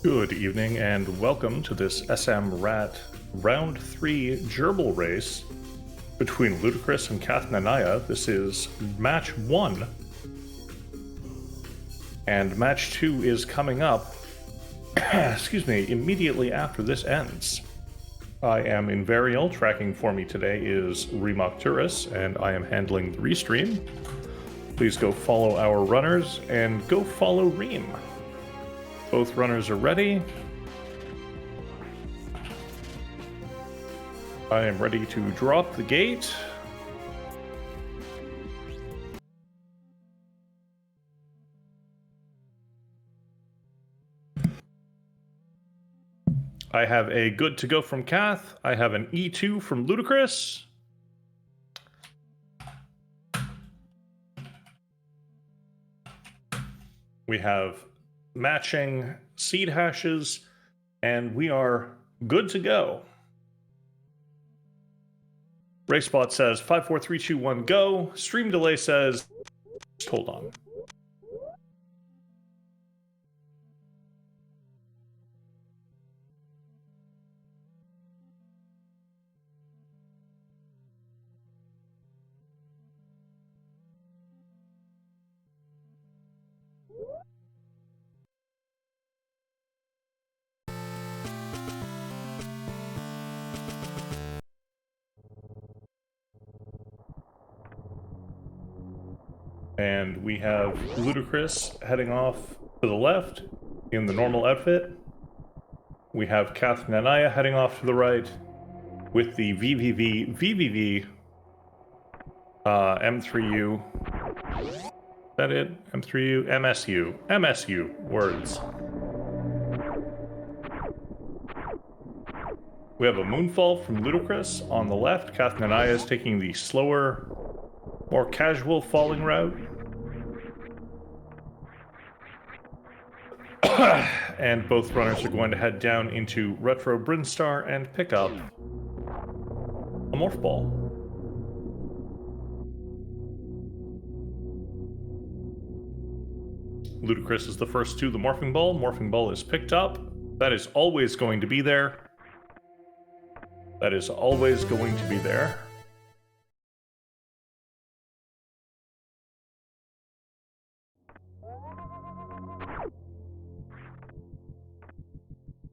Good evening and welcome to this SMRAT Round 3 Gerbil race between LudaChris and Kathnanaya. This is match 1. And match 2 is coming up, excuse me, immediately after this ends. I am in Varial. Tracking for me today is LudaChris, and I am handling the restream. Please go follow our runners and go follow Reem. Both runners are ready. I am ready to drop the gate. I have a good to go from Kath. I have an E2 from LudaChris. We have matching seed hashes, and we are good to go. RaceBot says 5, 4, 3, 2, 1, go. Stream delay says, hold on. And we have LudaChris heading off to the left in the normal outfit. We have Kathnanaya heading off to the right with the VVV M3U. Is that it? M3U? MSU words. We have a Moonfall from LudaChris on the left. Kathnanaya is taking the slower, more casual falling route. And both runners are going to head down into Retro Brinstar and pick up a Morph Ball. LudaChris is the first to the Morphing Ball. Morphing Ball is picked up. That is always going to be there. That is always going to be there.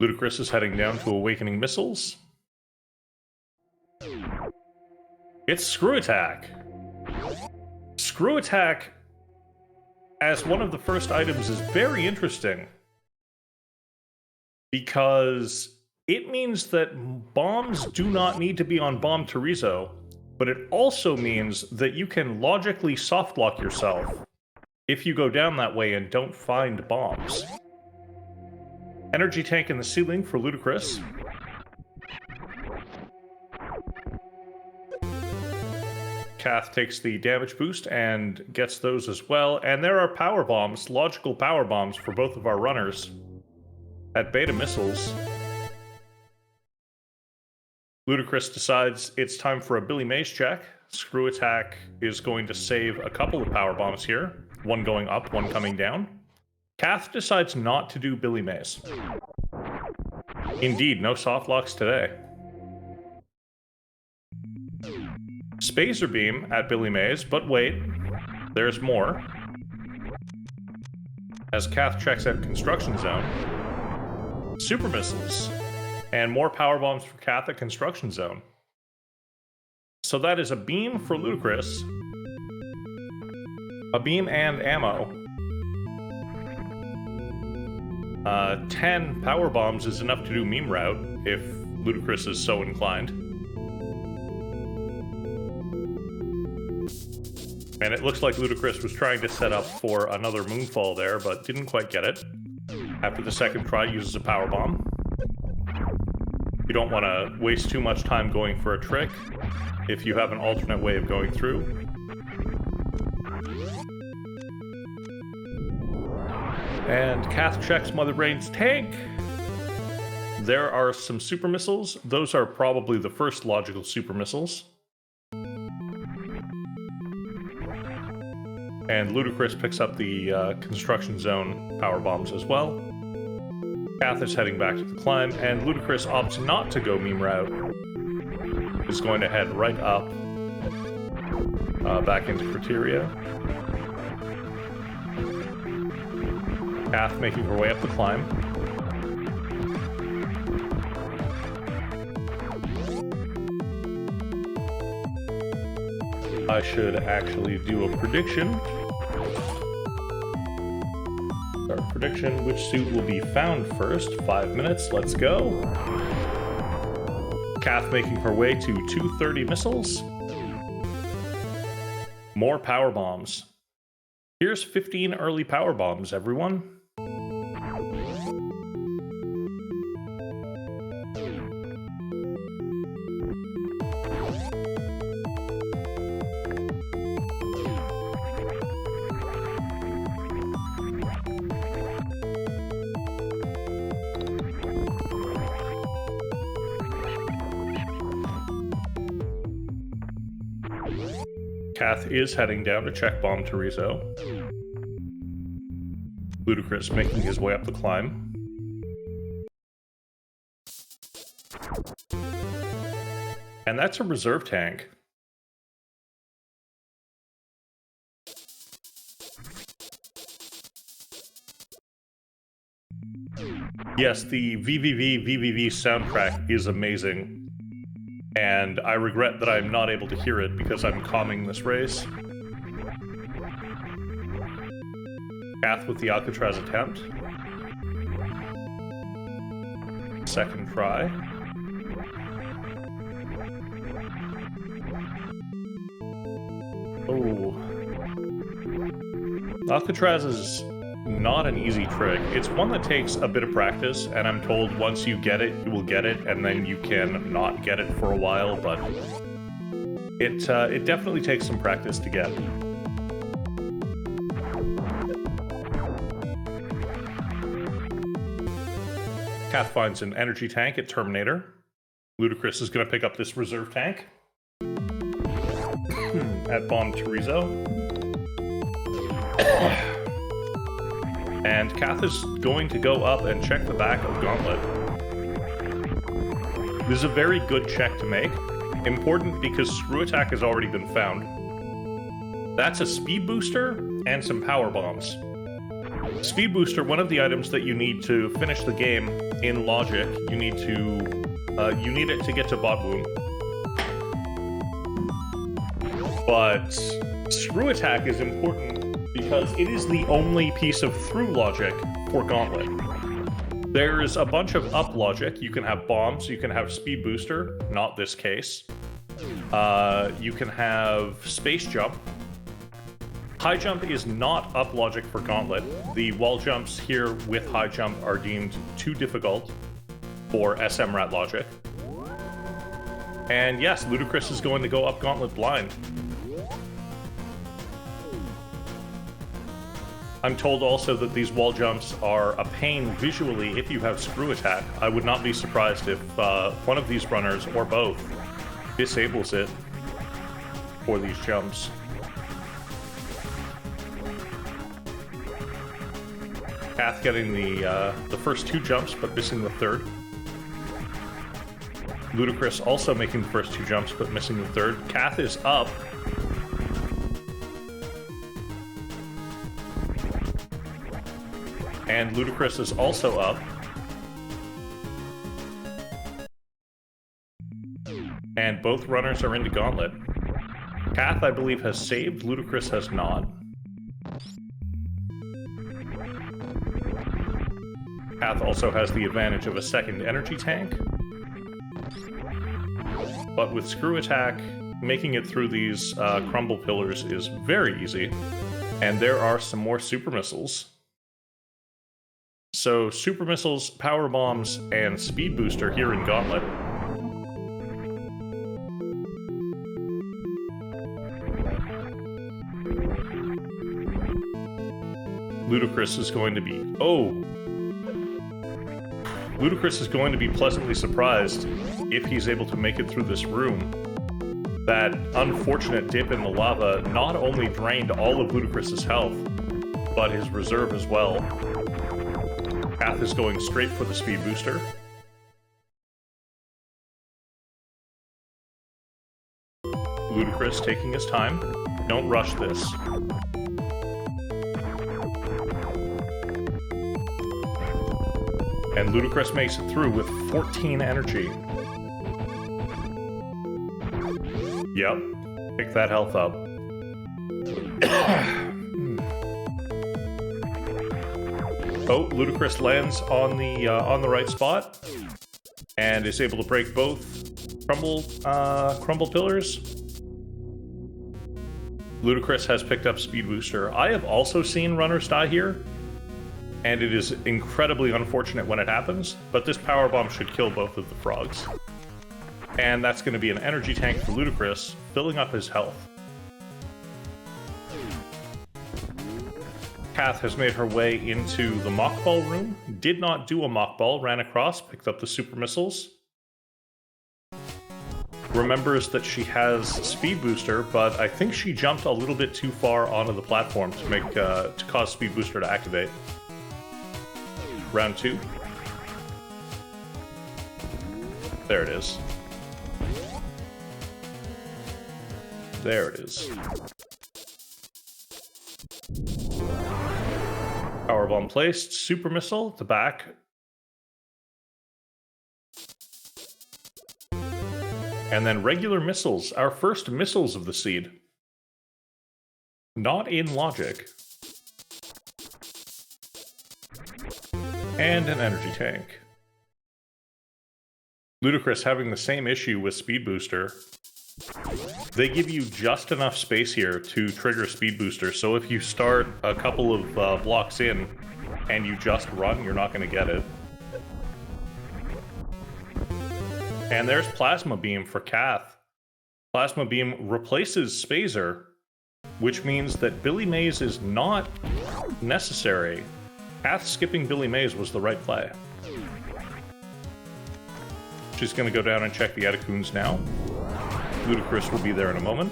LudaChris is heading down to Awakening Missiles. It's Screw Attack. Screw Attack as one of the first items is very interesting because it means that bombs do not need to be on Bomb Terizo, but it also means that you can logically softlock yourself if you go down that way and don't find bombs. Energy tank in the ceiling for LudaChris. Kath takes the damage boost and gets those as well. And there are power bombs, logical power bombs for both of our runners at Beta Missiles. LudaChris decides it's time for a Billy Mays check. Screw Attack is going to save a couple of power bombs here. One going up, one coming down. Kath decides not to do Billy Mays. Indeed, no soft locks today. Spacer Beam at Billy Mays, but wait, there's more. As Kath checks out Construction Zone. Super Missiles. And more power bombs for Kath at Construction Zone. So that is a beam for LudaChris. A beam and ammo. 10 power bombs is enough to do meme route if LudaChris is so inclined. And it looks like LudaChris was trying to set up for another Moonfall there, but didn't quite get it. After the second try, uses a power bomb. You don't want to waste too much time going for a trick if you have an alternate way of going through. And Kath checks Mother Brain's tank. There are some super missiles. Those are probably the first logical super missiles. And LudaChris picks up the construction zone power bombs as well. Kath is heading back to the climb, and LudaChris opts not to go meme route. Is going to head right up, back into Criteria. Kath making her way up the climb. I should actually do a prediction. Our prediction, which suit will be found first? 5 minutes, let's go. Kath making her way to 230 missiles. More power bombs. Here's 15 early power bombs, everyone. Kath is heading down to check bomb Torizo. LudaChris making his way up the climb. And that's a reserve tank. Yes, the VVV soundtrack is amazing. And I regret that I'm not able to hear it because I'm calming this race. Kath with the Alcatraz attempt. Second try. Oh. Alcatraz is not an easy trick. It's one that takes a bit of practice, and I'm told once you get it, you will get it, and then you can not get it for a while, but it definitely takes some practice to get. Kath finds an energy tank at Terminator. LudaChris is going to pick up this reserve tank at Bomb Torizo. And Kath is going to go up and check the back of Gauntlet. This is a very good check to make. Important because Screw Attack has already been found. That's a speed booster and some power bombs. Speed booster, one of the items that you need to finish the game in Logic. You need it to get to Bot Wound. But Screw Attack is important because it is the only piece of through logic for Gauntlet. There's a bunch of up logic. You can have bombs, you can have speed booster, not this case. You can have space jump. High jump is not up logic for Gauntlet. The wall jumps here with high jump are deemed too difficult for SMRAT logic. And yes, LudaChris is going to go up Gauntlet blind. I'm told also that these wall jumps are a pain visually if you have Screw Attack. I would not be surprised if one of these runners, or both, disables it for these jumps. Kath getting the first two jumps, but missing the third. LudaChris also making the first two jumps, but missing the third. Kath is up. And LudaChris is also up. And both runners are into Gauntlet. Kath, I believe, has saved. LudaChris has not. Kath also has the advantage of a second energy tank. But with Screw Attack, making it through these crumble pillars is very easy. And there are some more super missiles. So, super missiles, power bombs, and speed booster here in Gauntlet. LudaChris is going to be... Oh! LudaChris is going to be pleasantly surprised if he's able to make it through this room. That unfortunate dip in the lava not only drained all of LudaChris's health, but his reserve as well. Kath is going straight for the speed booster. LudaChris taking his time. Don't rush this. And LudaChris makes it through with 14 energy. Yep. Pick that health up. Oh, LudaChris lands on the right spot and is able to break both crumble pillars. LudaChris has picked up Speed Booster. I have also seen runners die here, and it is incredibly unfortunate when it happens, but this power bomb should kill both of the frogs. And that's going to be an energy tank for LudaChris, filling up his health. Kath has made her way into the mock ball room, did not do a mock ball, ran across, picked up the super missiles. Remembers that she has Speed Booster, but I think she jumped a little bit too far onto the platform to cause Speed Booster to activate. Round 2. There it is. There it is. Powerbomb placed, super missile at the back. And then regular missiles, our first missiles of the seed. Not in logic. And an energy tank. LudaChris having the same issue with Speed Booster. They give you just enough space here to trigger Speed Booster, so if you start a couple of blocks in and you just run, you're not going to get it. And there's Plasma Beam for Kath. Plasma Beam replaces Spazer, which means that Billy Mays is not necessary. Kath skipping Billy Mays was the right play. She's going to go down and check the Etecoons now. LudaChris will be there in a moment.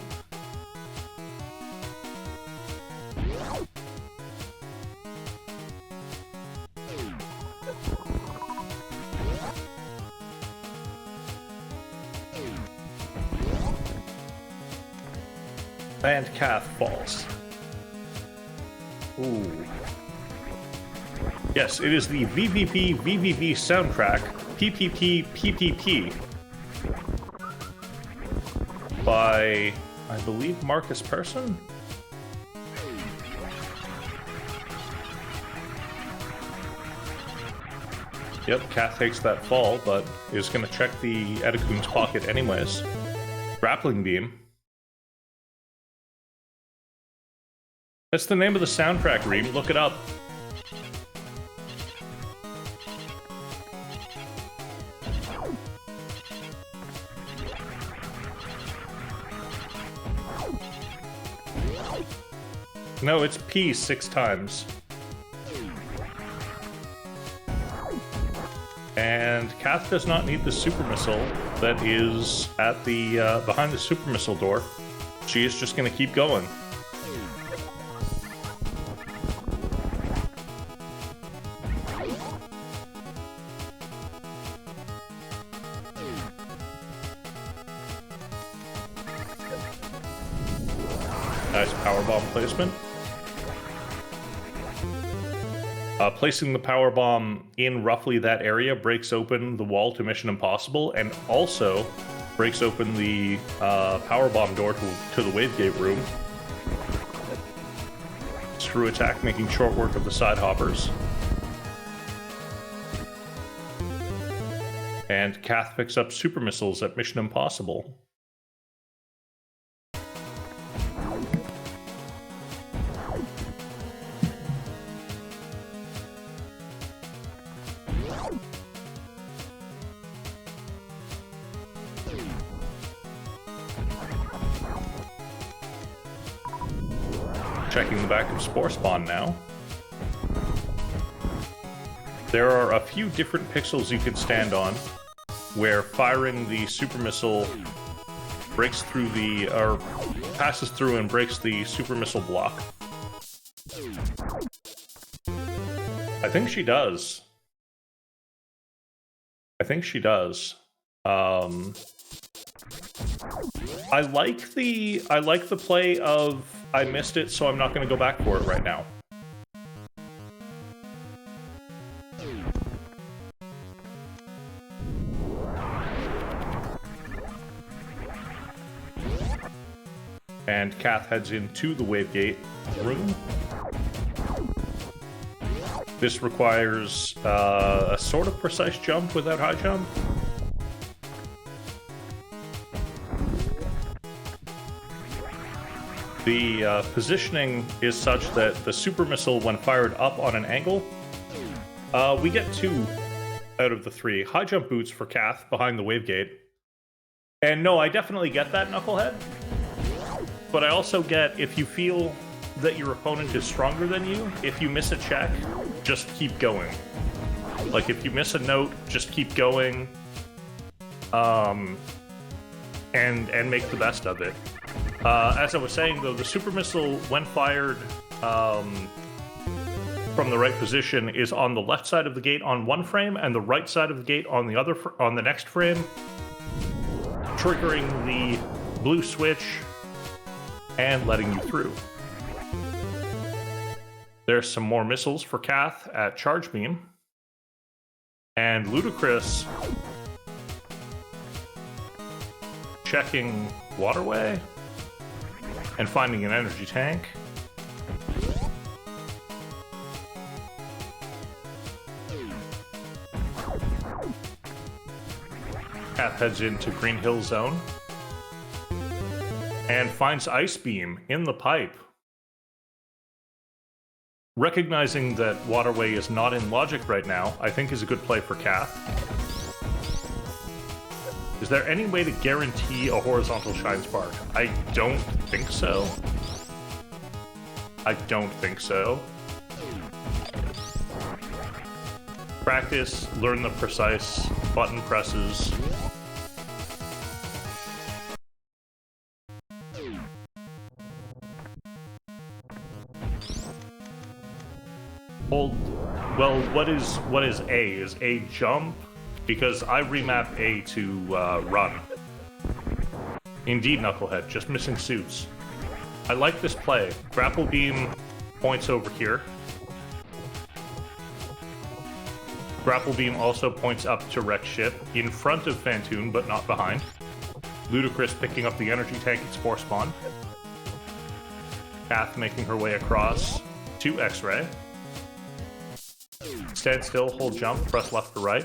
And Kath falls. Ooh. Yes, it is the VVV soundtrack, PPP by, I believe, Marcus Persson? Yep, Kath takes that fall, but is going to check the Etecoon's pocket anyways. Grappling Beam. That's the name of the soundtrack, Reem. Look it up. No, it's P 6 times. And Kath does not need the super missile that is at the behind the super missile door. She is just going to keep going. Nice powerbomb placement. Placing the powerbomb in roughly that area breaks open the wall to Mission Impossible, and also breaks open the powerbomb door to the Wavegate room. Screw attack, making short work of the side hoppers. And Kath picks up super missiles at Mission Impossible. Checking the back of Spore Spawn now. There are a few different pixels you can stand on, where firing the super missile breaks through the, or passes through and breaks the super missile block. I think she does. I think she does. I like the play of I missed it, so I'm not going to go back for it right now. And Kath heads into the wave gate room. This requires a sort of precise jump without high jump. The positioning is such that the super missile, when fired up on an angle, we get 2 out of the 3 high jump boots for Kath behind the wave gate. And no, I definitely get that, Knucklehead. But I also get, if you feel that your opponent is stronger than you, if you miss a check, just keep going. Like, if you miss a note, just keep going. And make the best of it. As I was saying, though, the super missile, when fired from the right position, is on the left side of the gate on one frame, and the right side of the gate on the next frame, triggering the blue switch and letting you through. There's some more missiles for Kath at Charge Beam. And LudaChris checking Waterway and finding an energy tank. Kath heads into Green Hill Zone and finds Ice Beam in the pipe. Recognizing that Waterway is not in logic right now, I think is a good play for Kath. Is there any way to guarantee a horizontal Shine Spark? I don't think so. I don't think so. Practice, learn the precise button presses. Well, what is A? Is A jump? Because I remap A to run. Indeed, Knucklehead, just missing suits. I like this play. Grapple Beam points over here. Grapple Beam also points up to Wreck Ship, in front of Phantoon, but not behind. LudaChris picking up the energy tank at Spore Spawn. Kath making her way across to X-Ray. Stand still, hold jump, press left to right.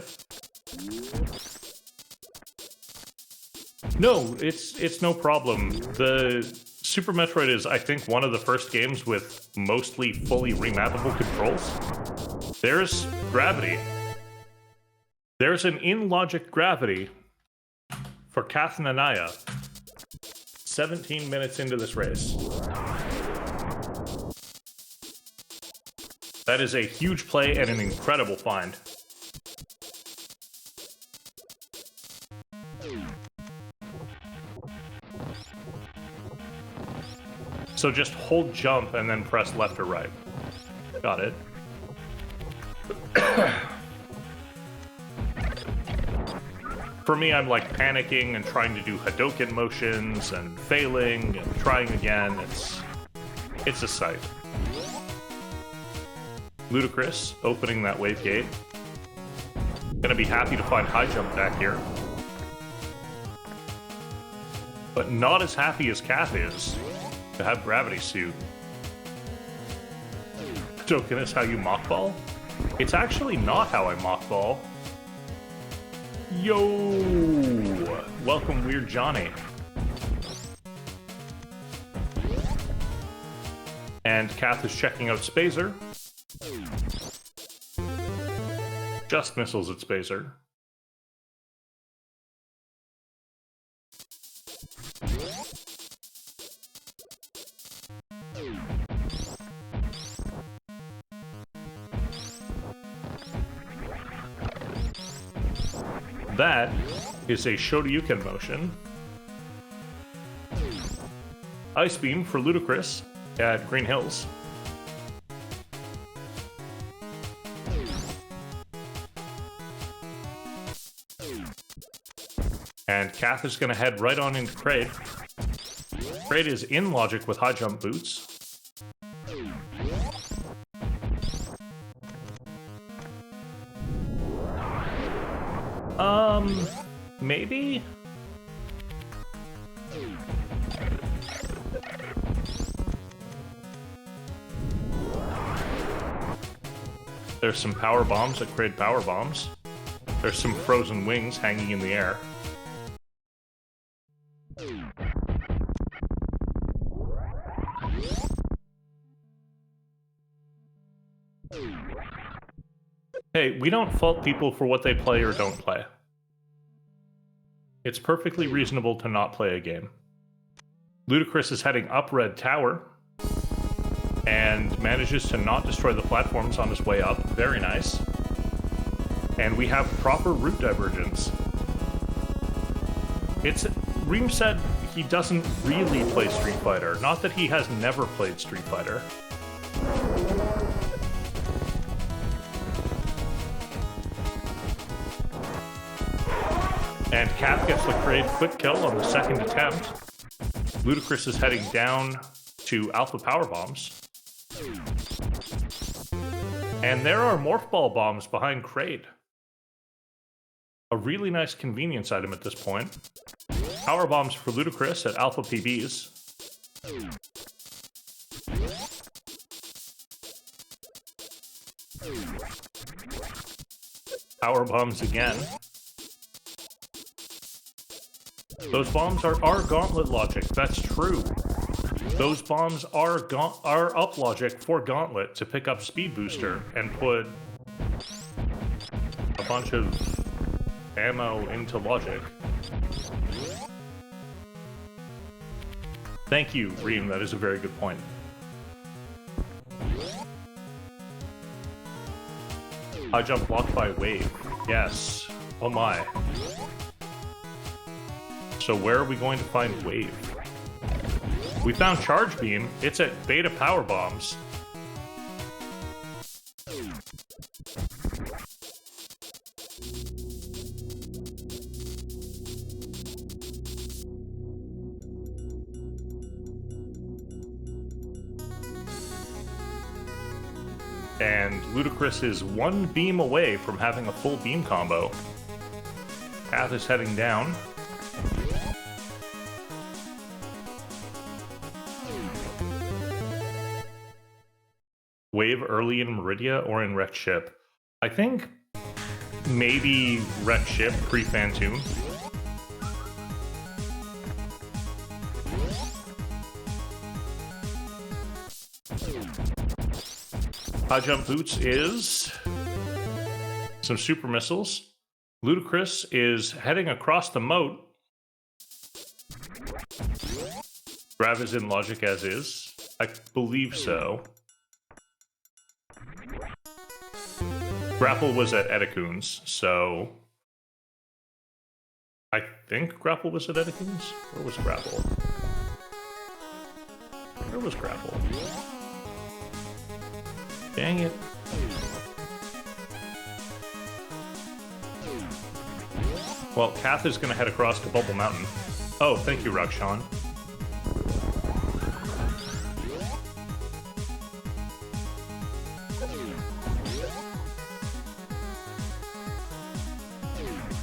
No, it's no problem. The Super Metroid is, I think, one of the first games with mostly fully remappable controls. There's gravity. There's an in-logic gravity for Kath Nanaya 17 minutes into this race. That is a huge play and an incredible find. So just hold jump and then press left or right. Got it. For me, I'm like panicking and trying to do Hadouken motions and failing and trying again. It's a sight. LudaChris opening that wave gate. Gonna be happy to find high jump back here. But not as happy as Kath is to have Gravity Suit. Hadouken is how you mockball? It's actually not how I mockball. Yo! Welcome, Weird Johnny. And Kath is checking out Spazer. Just missiles at Spazer. That is a Shoryuken motion. Ice Beam for LudaChris at Green Hills. And Kath is going to head right on into Kraid. Kraid is in logic with high jump boots. Maybe? There's some power bombs that create power bombs. There's some frozen wings hanging in the air. Hey, we don't fault people for what they play or don't play. It's perfectly reasonable to not play a game. LudaChris is heading up Red Tower and manages to not destroy the platforms on his way up. Very nice. And we have proper route divergence. Reem said he doesn't really play Street Fighter. Not that he has never played Street Fighter. And Kath gets the Kraid quick kill on the second attempt. LudaChris is heading down to Alpha Power Bombs. And there are Morph Ball Bombs behind Kraid. A really nice convenience item at this point. Power Bombs for LudaChris at Alpha PBs. Power Bombs again. Those bombs are gauntlet logic, that's true. Those bombs are up logic for gauntlet to pick up speed booster and put a bunch of ammo into logic. Thank you, Reem, that is a very good point. High jump blocked by wave. Yes. Oh my. So where are we going to find wave? We found charge beam. It's at beta power bombs. And LudaChris is one beam away from having a full beam combo. Kath is heading down. Wave early in Meridia or in Wrecked Ship? I think maybe Wrecked Ship pre-Phantoon. High jump boots is some super missiles. LudaChris is heading across the moat. Grav is in logic as is. I believe so. Grapple was at Edekun's, so I think Grapple was at Edekun's? Where was Grapple? Where was Grapple? Dang it. Well, Kath is going to head across to Bubble Mountain. Oh, thank you, Rakshan.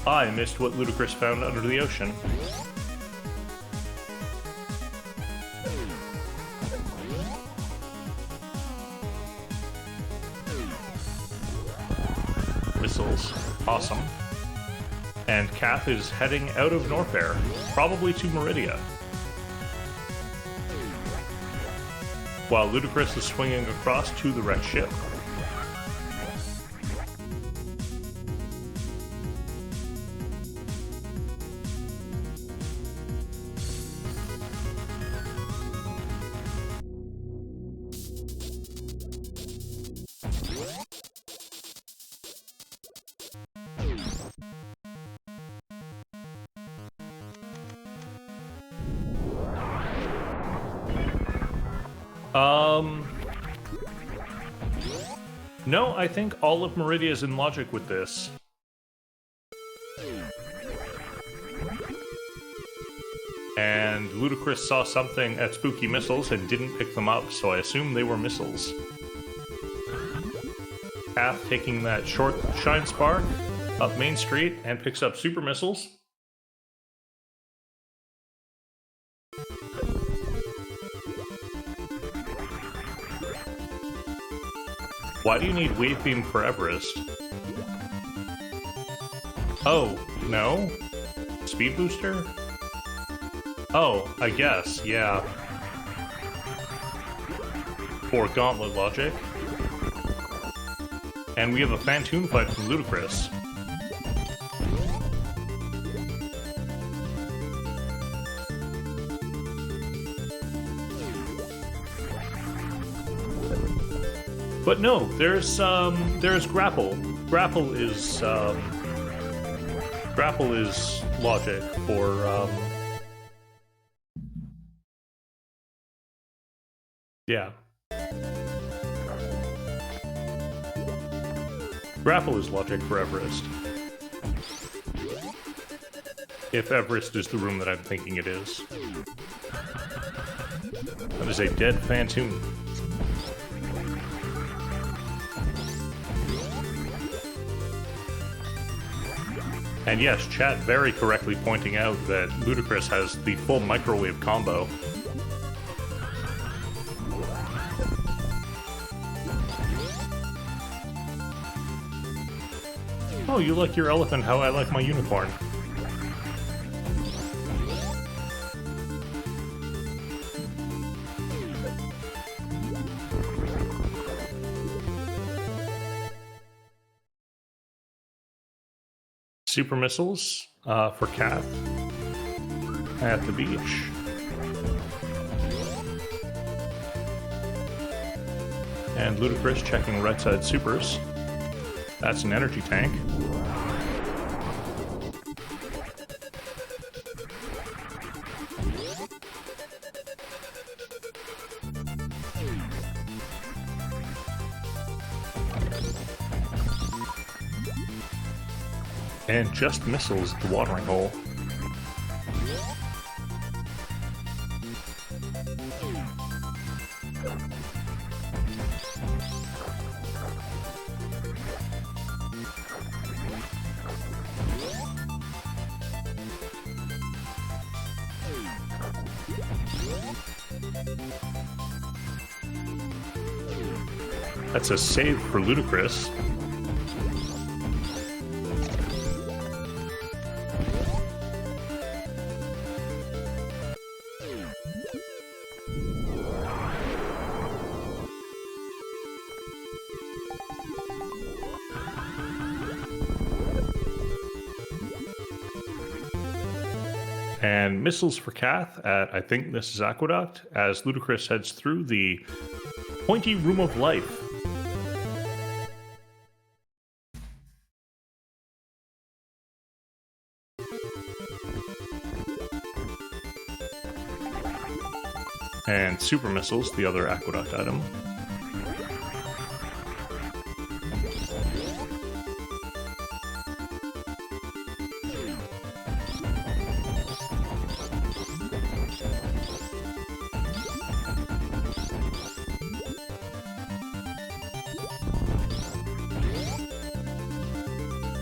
I missed what LudaChris found under the ocean. Missiles. Awesome. And Kath is heading out of Norfair, probably to Meridia. While LudaChris is swinging across to the Wrecked Ship. No, I think all of Meridia is in logic with this. And LudaChris saw something at Spooky Missiles and didn't pick them up, so I assume they were missiles. Kath taking that short Shine Spark up Main Street and picks up Super Missiles. Why do you need Wave Beam for Everest? Oh, no? Speed Booster? Oh, I guess, yeah. For Gauntlet logic. And we have a Phantoon fight from LudaChris. But no, there's Grapple. Grapple is logic for yeah. Grapple is logic for Everest. If Everest is the room that I'm thinking it is. That is a dead Phantoon. And yes, chat very correctly pointing out that LudaChris has the full microwave combo. Oh, you like your elephant how I like my unicorn. Super Missiles for Kath at the beach. And LudaChris checking right side supers. That's an energy tank. And just missiles the watering hole. That's a save for LudaChris. And missiles for Kath at, I think this is Aqueduct, as LudaChris heads through the pointy room of life. And super missiles, the other Aqueduct item.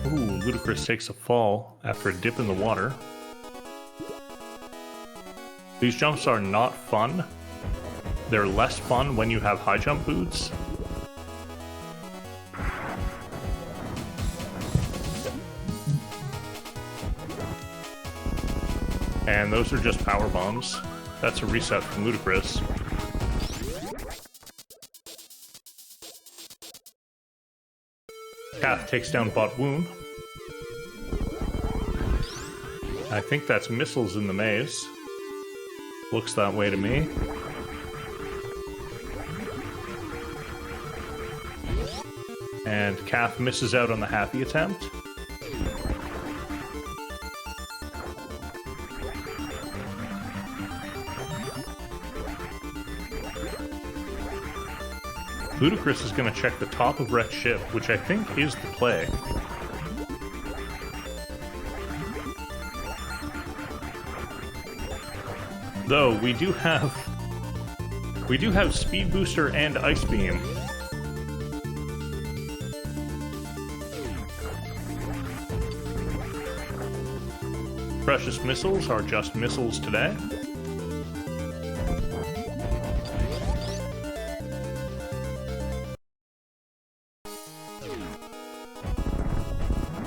Ooh, LudaChris takes a fall after a dip in the water. These jumps are not fun. They're less fun when you have high jump boots. And those are just power bombs. That's a reset from LudaChris. Kath takes down Bot Wound. I think that's missiles in the maze. Looks that way to me. And Kath misses out on the happy attempt. LudaChris is going to check the top of Wrecked Ship, which I think is the play. Though we do have Speed Booster and Ice Beam. Precious missiles are just missiles today.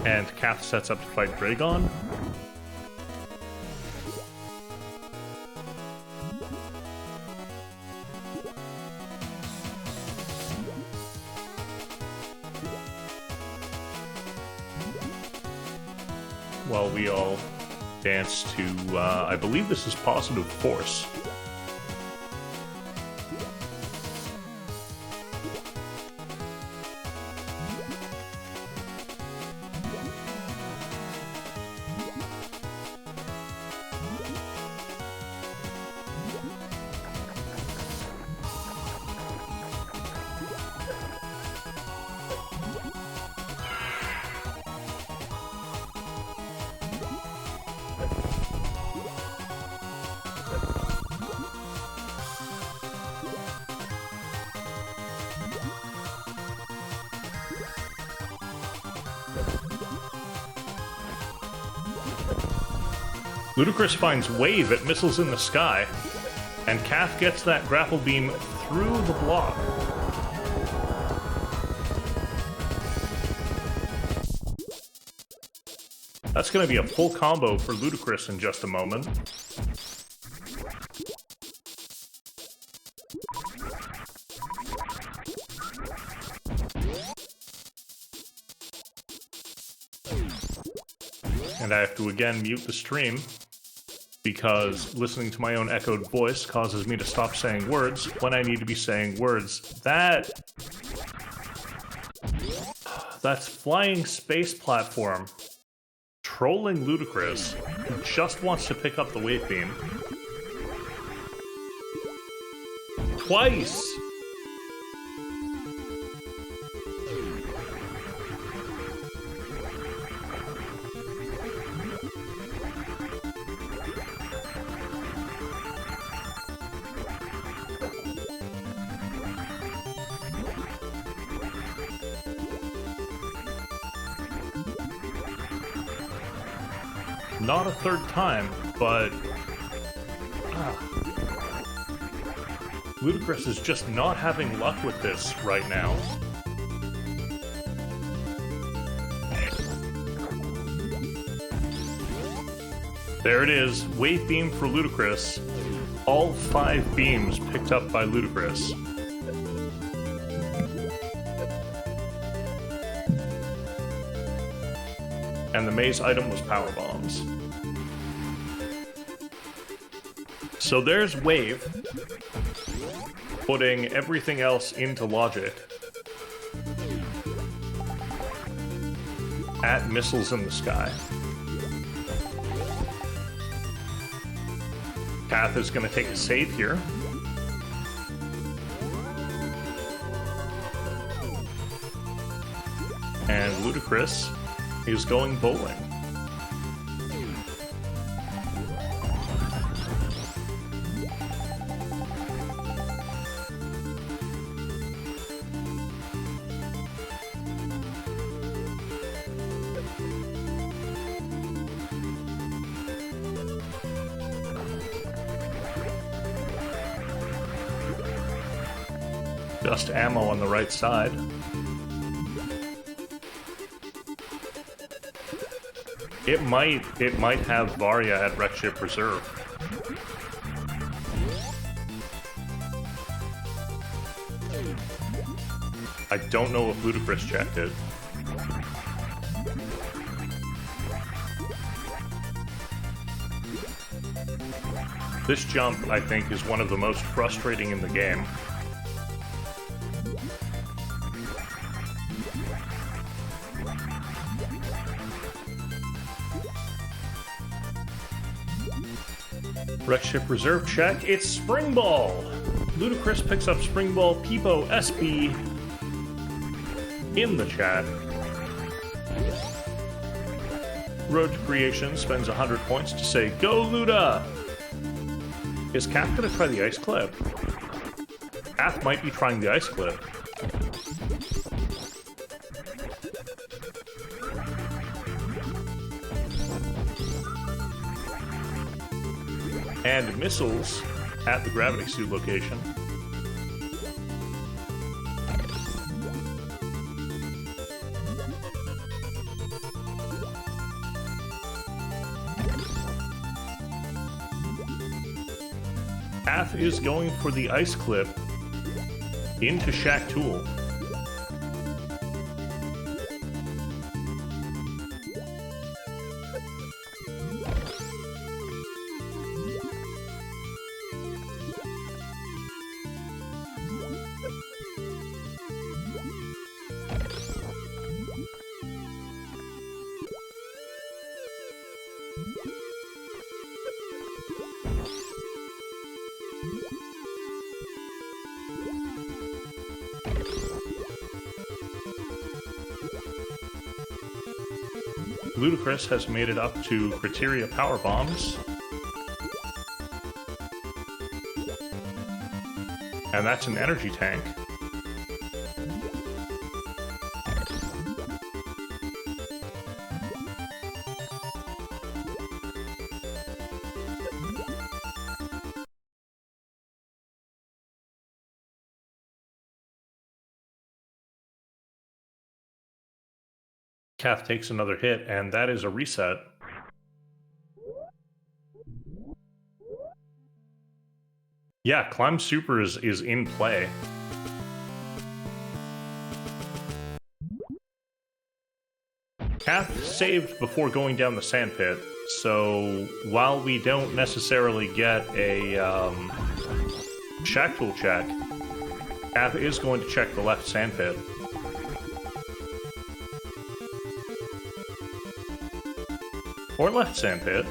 And Kath sets up to fight Dragon. While we all dance to, I believe this is Positive Force. LudaChris finds Wave at Missiles in the Sky, and Kath gets that grapple beam through the block. That's going to be a full combo for LudaChris in just a moment. And I have to again mute the stream, because listening to my own echoed voice causes me to stop saying words when I need to be saying words. That's Flying Space Platform trolling LudaChris, who just wants to pick up the Wave Beam. Twice! Not a third time, but LudaChris is just not having luck with this right now. There it is, Wave Beam for LudaChris. All 5 beams picked up by LudaChris. And the maze item was Power Bombs. So there's Wave, putting everything else into logic at Missiles in the Sky. Kath is going to take a save here. And LudaChris is going bowling. Just ammo on the right side. It might have Varya at Wreck Ship Reserve. I don't know if LudaChris checked it. This jump, I think, is one of the most frustrating in the game. Wreck Ship Reserve check. It's Spring Ball. LudaChris picks up Spring Ball. Peepo SB in the chat. Road to Creation spends 100 points to say, "Go Luda!" Is Kath gonna try the ice clip? Kath might be trying the ice clip. And missiles at the gravity suit location. Kath is going for the ice clip into Shaq Tool. LudaChris has made it up to Criteria Power Bombs. And that's an energy tank. Kath takes another hit, and that is a reset. Yeah, Climb Super is in play. Kath saved before going down the sand pit, so while we don't necessarily get a Shaq Tool check, Kath is going to check the left sand pit. Or left sand pit.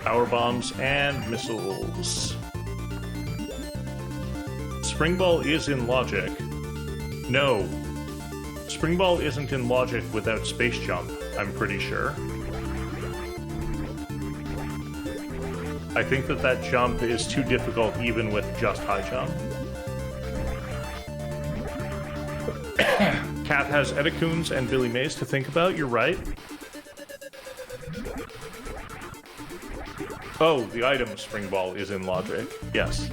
Power bombs and missiles. Spring Ball is in logic. No. Spring Ball isn't in logic without Space Jump, I'm pretty sure. I think that jump is too difficult even with just high jump. Kath has Edacoons and Billy Mays to think about, you're right. Oh, the item Spring Ball is in logic, yes.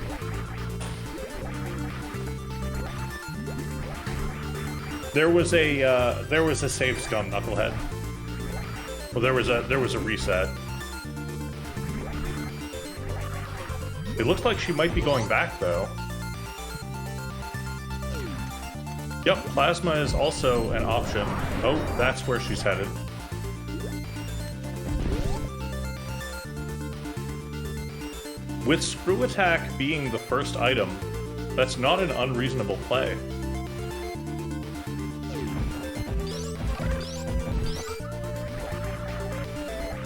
There was a save scum, Knucklehead. Well, there was a reset. It looks like she might be going back though. Yep, Plasma is also an option. Oh, that's where she's headed. With Screw Attack being the first item, that's not an unreasonable play.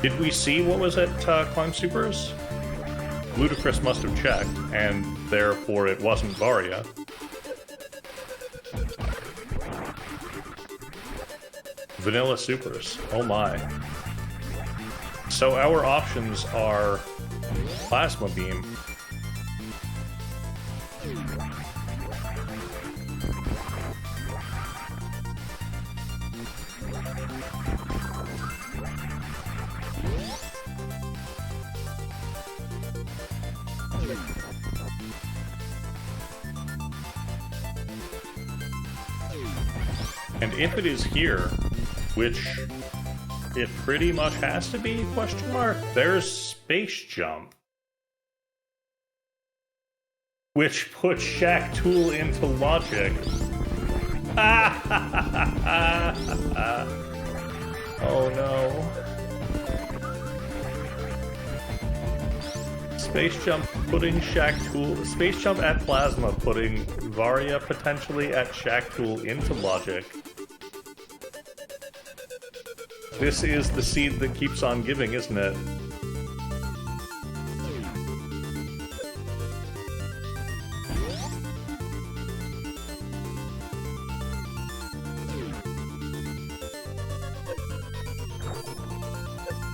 Did we see what was at Climb Supers? LudaChris must have checked, and therefore it wasn't Varia. Vanilla Supers. Oh my. So our options are Plasma Beam. And if it is here, which it pretty much has to be, question mark, there's Space Jump. Which puts Shaq Tool into logic. Oh no. Space Jump putting Shaq Tool... Space Jump at Plasma putting Varia potentially at Shaq Tool into logic. This is the seed that keeps on giving, isn't it?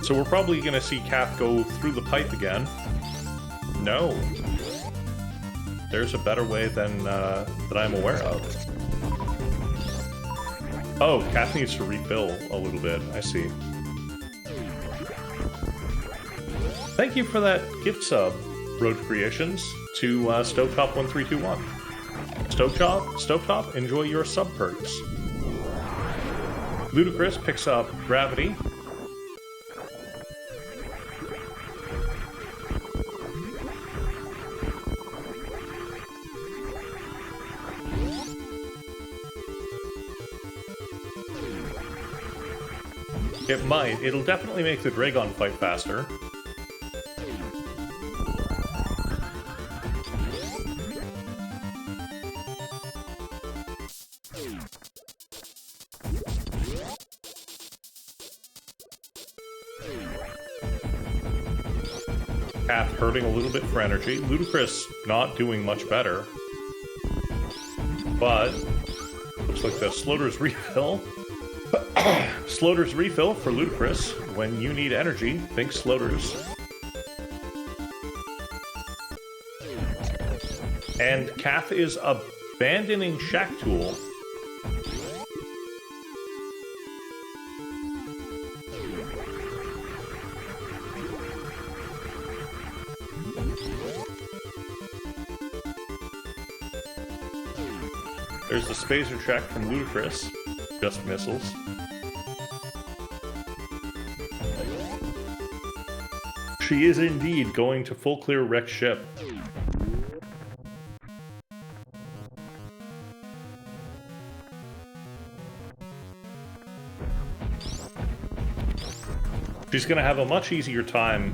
So we're probably going to see Kath go through the pipe again. No. There's a better way than that I'm aware of. Oh, Kath needs to refill a little bit. I see. Thank you for that gift sub, Road Creations, to Stovetop1321. Stovetop, enjoy your sub perks. LudaChris picks up Gravity. It might. It'll definitely make the Dragon fight faster. Kath hurting a little bit for energy. LudaChris not doing much better. But looks like the Sloter's refill. Sloter's refill for LudaChris. When you need energy, think Sloter's. And Kath is abandoning Shack Tool. There's the Spacer check from LudaChris. Just missiles. She is indeed going to full clear wreck ship. She's going to have a much easier time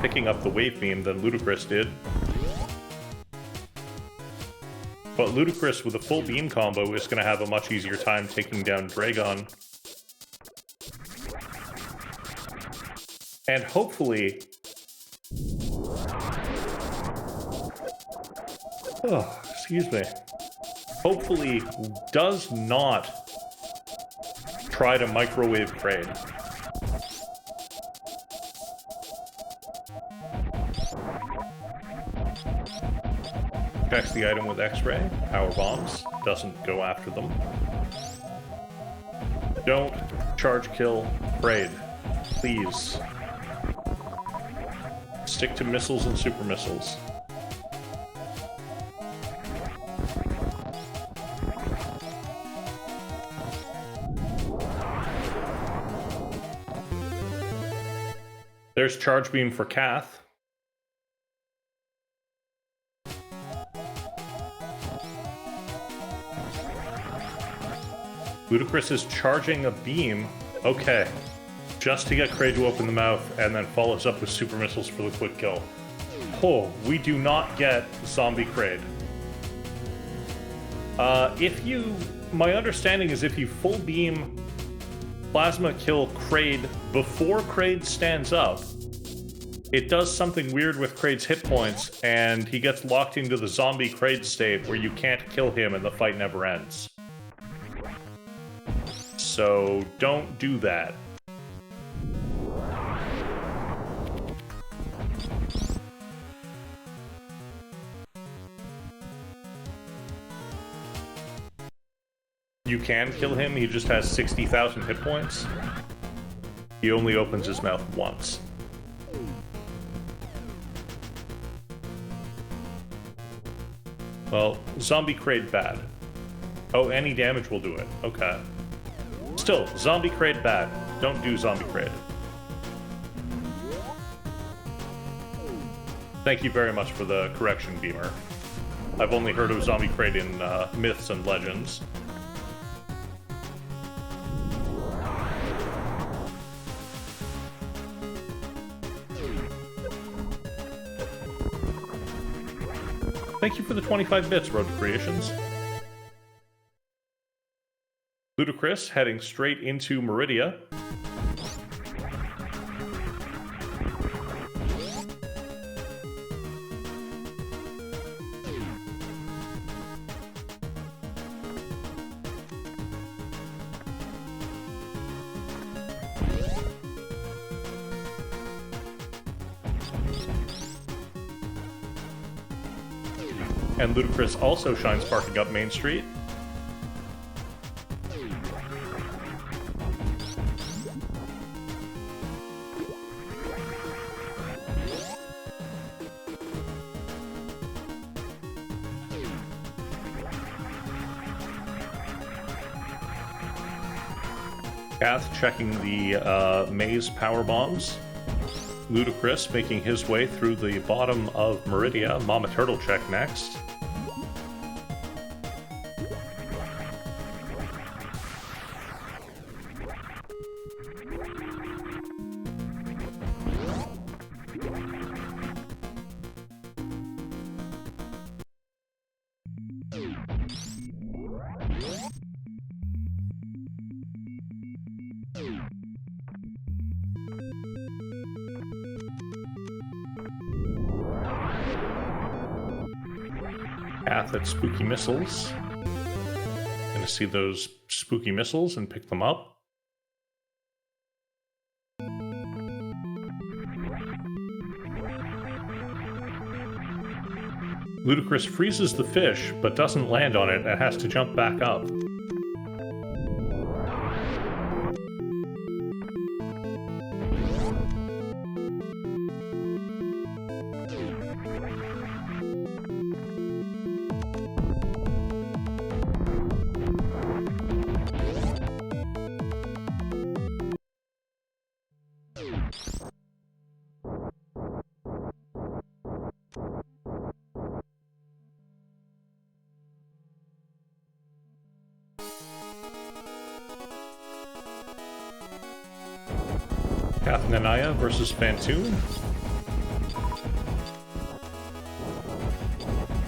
picking up the wave beam than LudaChris did. But LudaChris with a full beam combo is going to have a much easier time taking down Dragon. And hopefully... Oh, excuse me. Hopefully does not try to microwave Kraid. Checks the item with X-ray. Power bombs. Doesn't go after them. Don't charge kill Kraid. Please. Stick to missiles and super missiles. There's charge beam for Kath. LudaChris is charging a beam. Okay. Just to get Kraid to open the mouth, and then follows up with super missiles for the quick kill. Oh, we do not get zombie Kraid. My understanding is if you full beam plasma kill Kraid before Kraid stands up, it does something weird with Kraid's hit points, and he gets locked into the zombie Kraid state where you can't kill him and the fight never ends. So don't do that. You can kill him, he just has 60,000 hit points. He only opens his mouth once. Well, zombie Kraid bad. Oh, any damage will do it. Okay. Still, zombie Kraid bad. Don't do zombie Kraid. Thank you very much for the correction, Beamer. I've only heard of zombie Kraid in myths and legends. Thank you for the 25 bits, Road to Creations. LudaChris heading straight into Meridia. And LudaChris also shines parking up Main Street. Kath checking the maze power bombs. LudaChris making his way through the bottom of Meridia. Mama Turtle check next. Path at spooky missiles. Gonna see those spooky missiles and pick them up. LudaChris freezes the fish, but doesn't land on it and has to jump back up. Kathnanaya versus Fantoon.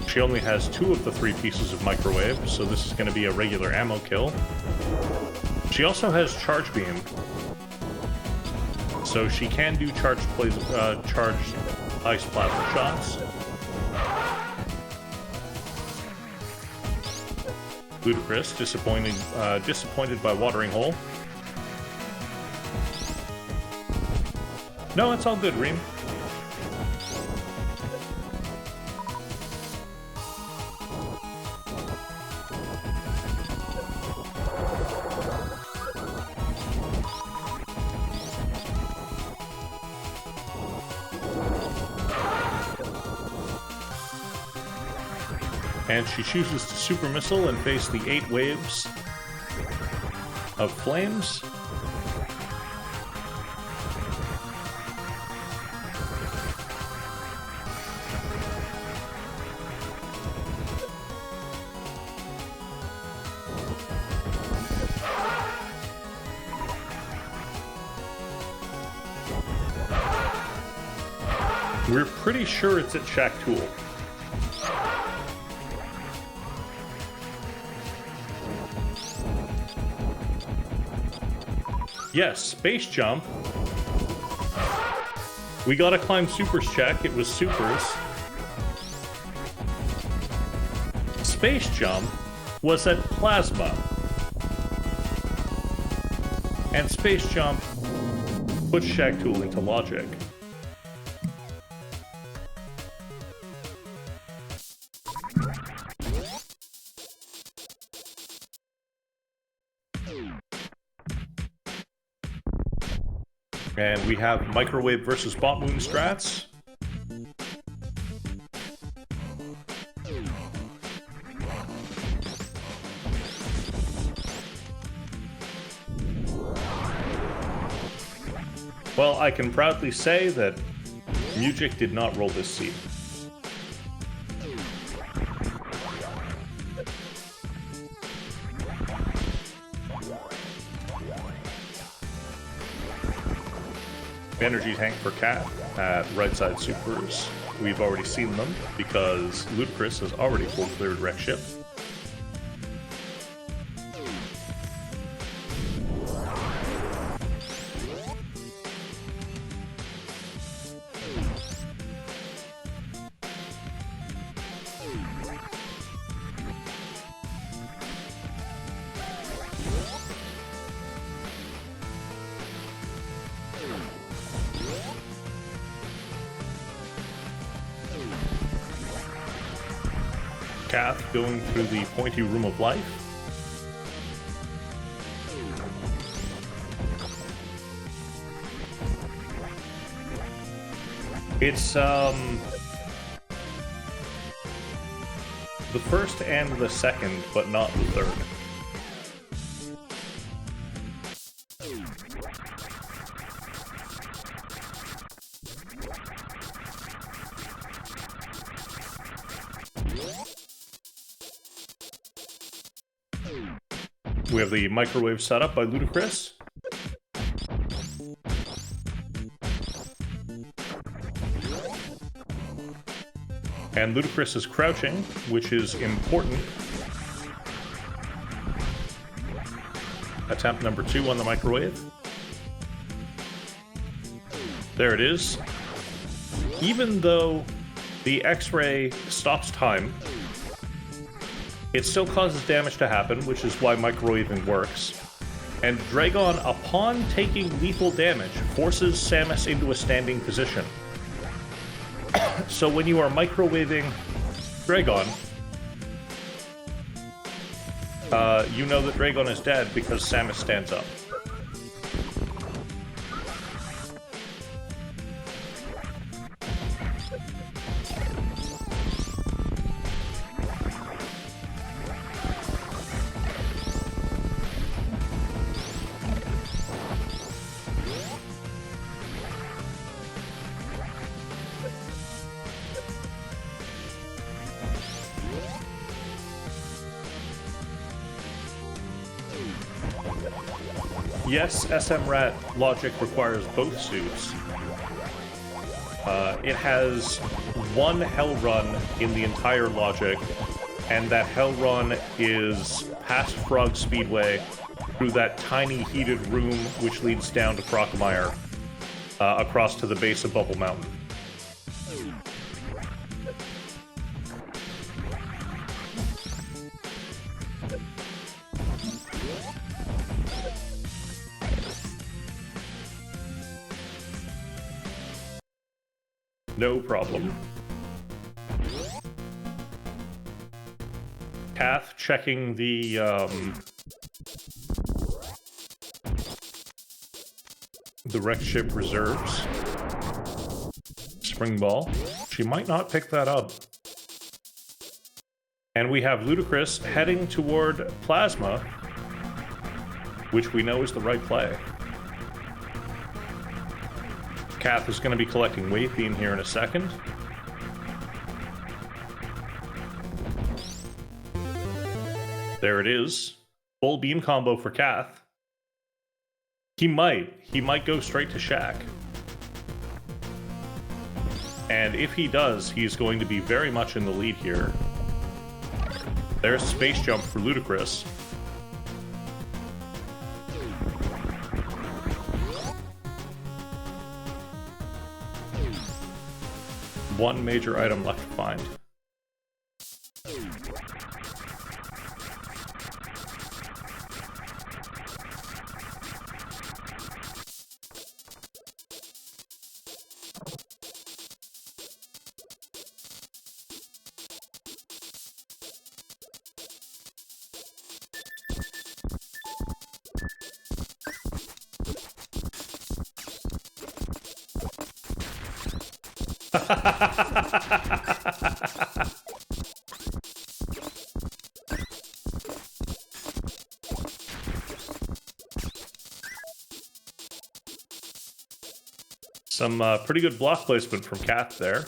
She only has 2 of the 3 pieces of microwave, so this is going to be a regular ammo kill. She also has Charge Beam, so she can do charged ice plasma shots. LudaChris disappointed by Watering Hole. No, it's all good, Reem. And she chooses to super missile and face the 8 waves of flames. We're pretty sure it's at Shack Tool. Yes, space jump. We gotta climb supers check. It was supers. Space jump was at plasma. And space jump puts Shack Tool into logic. And we have microwave versus bot moon strats. Well, I can proudly say that Music did not roll this seed. Energy tank for Cat at right side supers. We've already seen them because LudaChris has already full cleared wreck ship. Kath going through the pointy room of life. It's the first and the second, but not the third. We have the microwave setup by LudaChris. And LudaChris is crouching, which is important. Attempt number 2 on the microwave. There it is. Even though the X-ray stops time, it still causes damage to happen, which is why microwaving works. And Dragon, upon taking lethal damage, forces Samus into a standing position. So when you are microwaving Dragon, you know that Dragon is dead because Samus stands up. Yes, SMRAT logic requires both suits. It has one hell run in the entire logic, and that hell run is past Frog Speedway through that tiny heated room which leads down to Crocomire, across to the base of Bubble Mountain. No problem. Kath checking the wrecked ship reserves. Spring ball. She might not pick that up. And we have LudaChris heading toward Plasma, which we know is the right play. Kath is going to be collecting Wave Beam here in a second. There it is. Full beam combo for Kath. He might go straight to Shaq. And if he does, he's going to be very much in the lead here. There's Space Jump for LudaChris. One major item left to find. Some pretty good block placement from Kath there.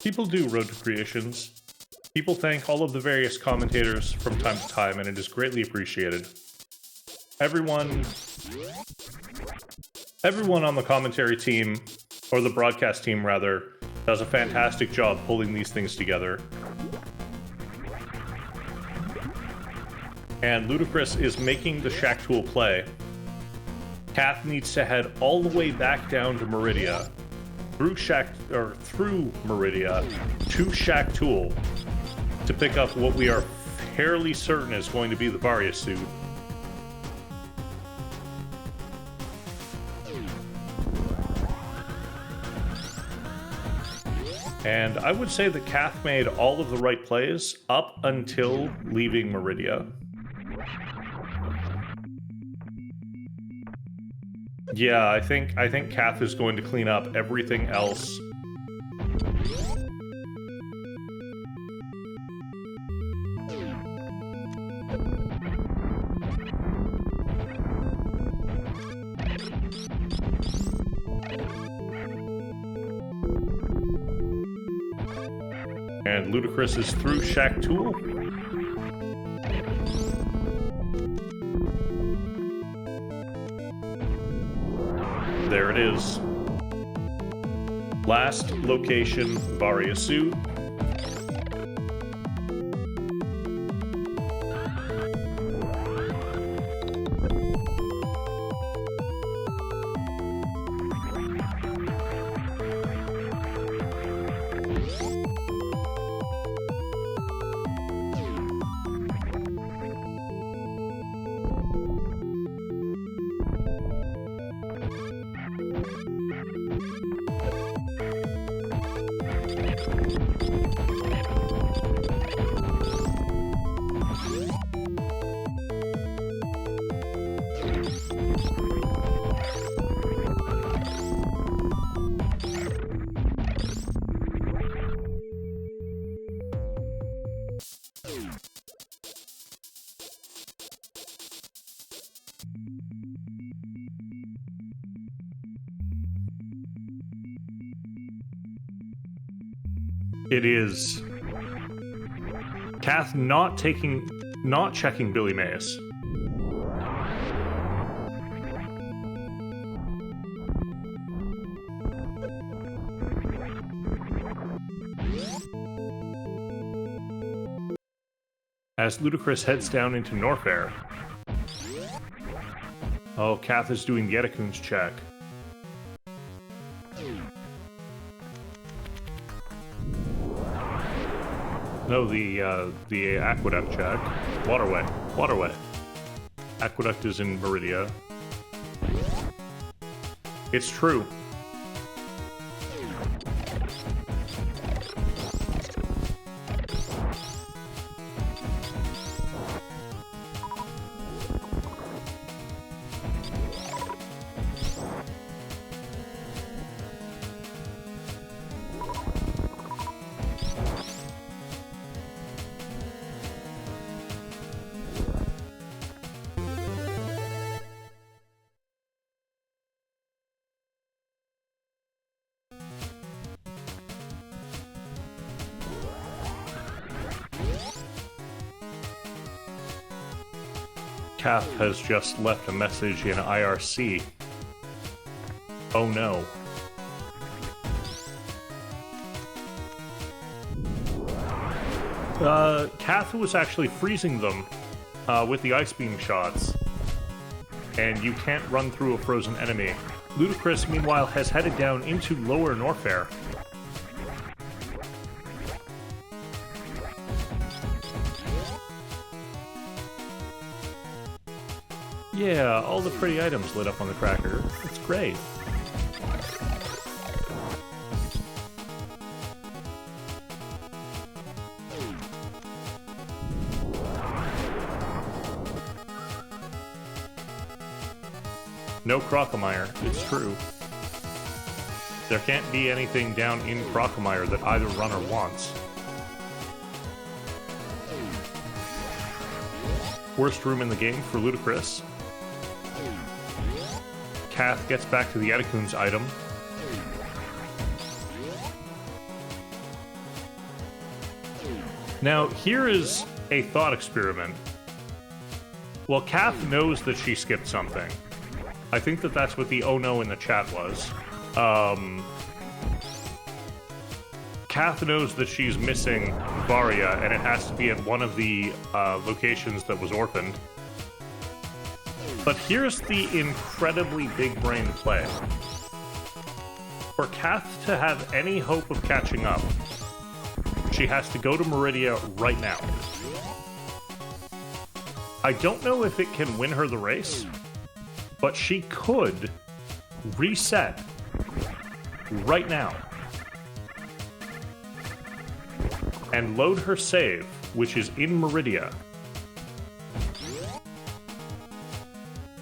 People do Road to Creations. People thank all of the various commentators from time to time, and it is greatly appreciated. Everyone on the commentary team, or the broadcast team rather, does a fantastic job pulling these things together. And LudaChris is making the Shaq Tool play. Kath needs to head all the way back down to Meridia, through Meridia to Shaq Tool to pick up what we are fairly certain is going to be the Varia suit. And I would say that Kath made all of the right plays up until leaving Meridia. Yeah, I think Kath is going to clean up everything else. And LudaChris is through Shack Tool. There it is. Last location, Varia suit. It is Kath not checking Billy Mays. As LudaChris heads down into Norfair. Oh, Kath is doing the Edekun's check. No, the Aqueduct check. Waterway. Aqueduct is in Meridia. It's true. Kath has just left a message in IRC. Oh no. Kath was actually freezing them with the ice beam shots. And you can't run through a frozen enemy. LudaChris, meanwhile, has headed down into Lower Norfair. Yeah, all the pretty items lit up on the tracker. It's great. No Crocomire, it's true. There can't be anything down in Crocomire that either runner wants. Worst room in the game for LudaChris. Kath gets back to the Edekun's item. Now, here is a thought experiment. Well, Kath knows that she skipped something. I think that that's what the oh no in the chat was. Kath knows that she's missing Varia, and it has to be at one of the locations that was orphaned. But here's the incredibly big brain play. For Kath to have any hope of catching up, she has to go to Meridia right now. I don't know if it can win her the race, but she could reset right now and load her save, which is in Meridia.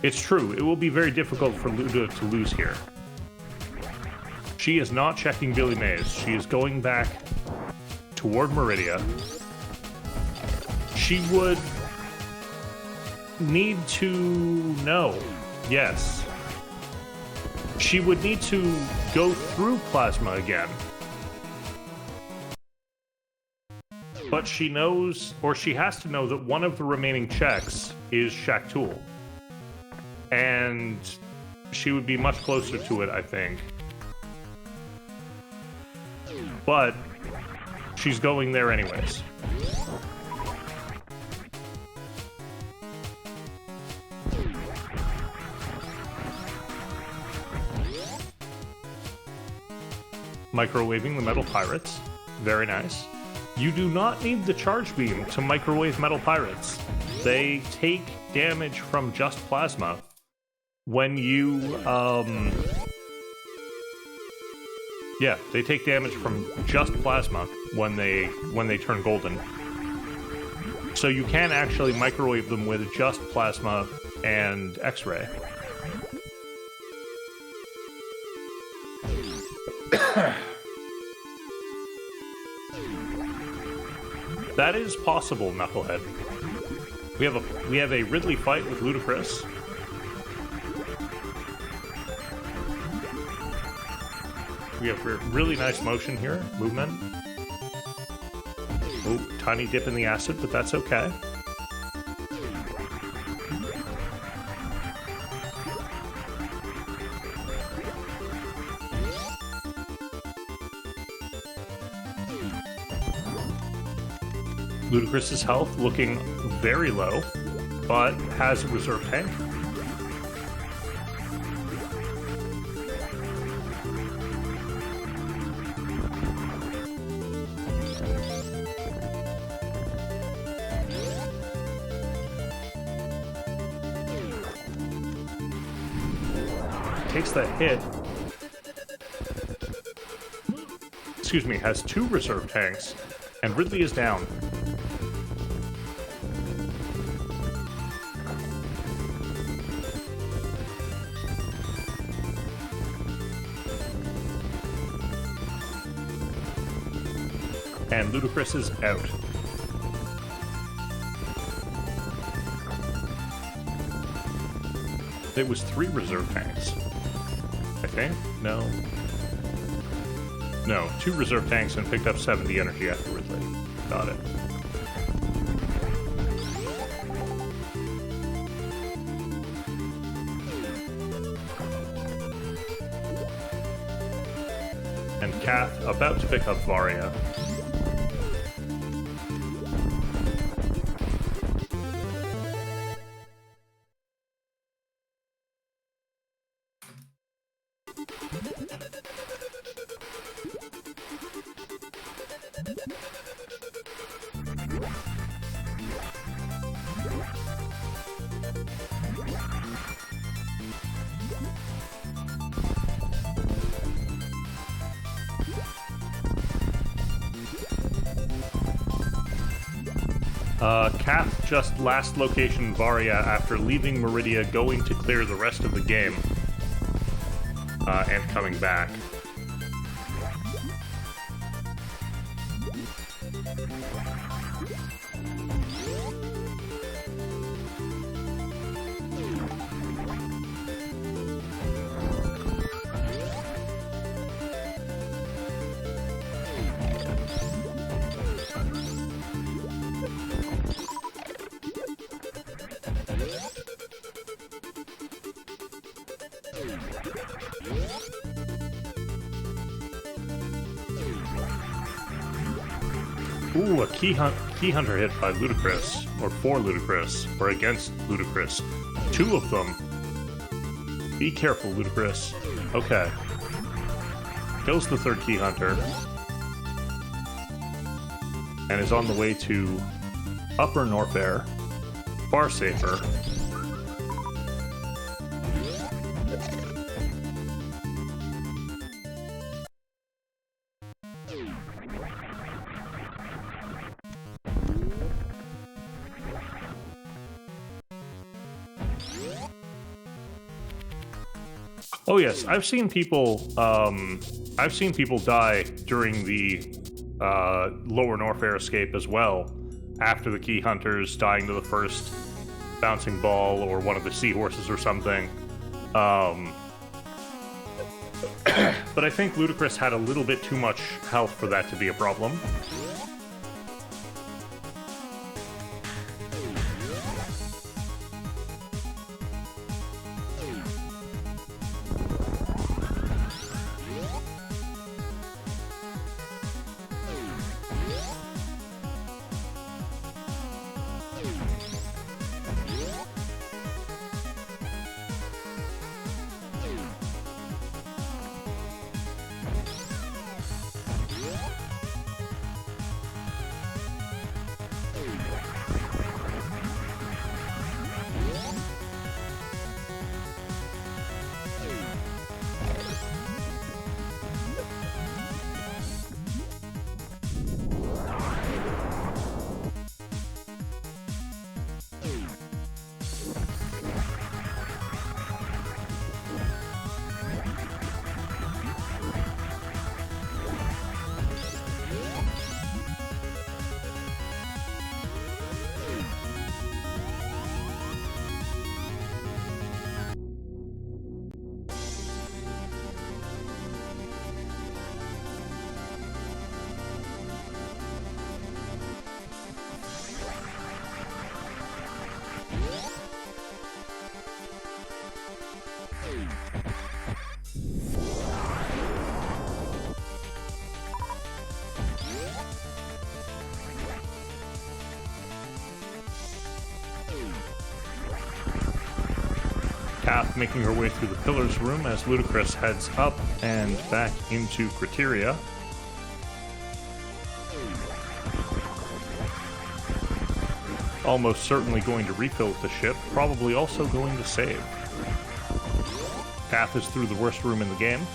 It's true, it will be very difficult for Luda to lose here. She is not checking Billy Mays. She is going back toward Meridia. She would need to know, yes. She would need to go through Plasma again. But she knows, or she has to know, that one of the remaining checks is Shaktul. And she would be much closer to it, I think. But she's going there anyways. Microwaving the metal pirates. Very nice. You do not need the charge beam to microwave metal pirates. They take damage from just plasma when you, yeah, they take damage from just plasma when they turn golden. So you can actually microwave them with just plasma and X-ray. That is possible, Knucklehead. We have a Ridley fight with LudaChris. We have really nice motion here, movement. Oh, tiny dip in the acid, but that's okay. LudaChris's health looking very low, but has a reserve tank. Takes the hit. Excuse me, has 2 reserve tanks, and Ridley is down. And LudaChris is out. It was 3 reserve tanks. I think? No. No, 2 reserve tanks and picked up 70 energy after Ridley. Got it. And Kath about to pick up Varia. Kath just last location Varia after leaving Meridia, going to clear the rest of the game, and coming back. Ooh, a key hunter hit by LudaChris, or for LudaChris, or against LudaChris. 2 of them. Be careful, LudaChris. Okay. Kills the 3rd key hunter. And is on the way to Upper Norfair. far safer. Oh yes, I've seen people die during the Lower North Air escape as well, after the Key Hunters dying to the first bouncing ball or one of the seahorses or something. But I think LudaChris had a little bit too much health for that to be a problem. Kath making her way through the Pillars room as LudaChris heads up and back into Criteria. Almost certainly going to refill the ship, probably also going to save. Kath is through the worst room in the game.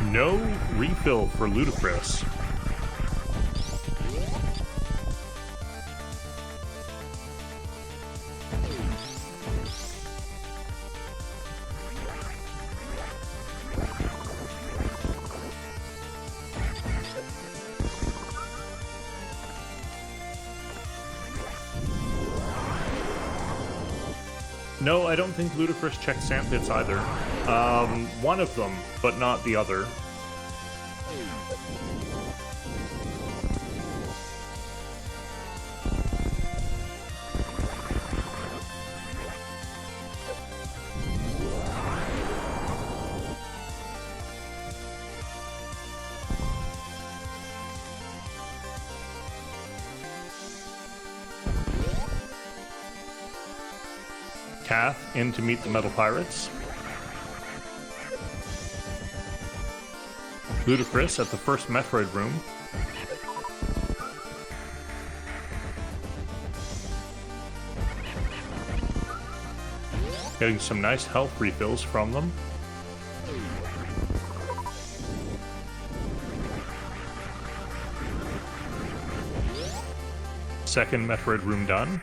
No refill for LudaChris. No, I don't think LudaChris checked sandpits either. One of them, but not the other. Kath in to meet the Metal Pirates. LudaChris at the first Metroid room. Getting some nice health refills from them. Second Metroid room done.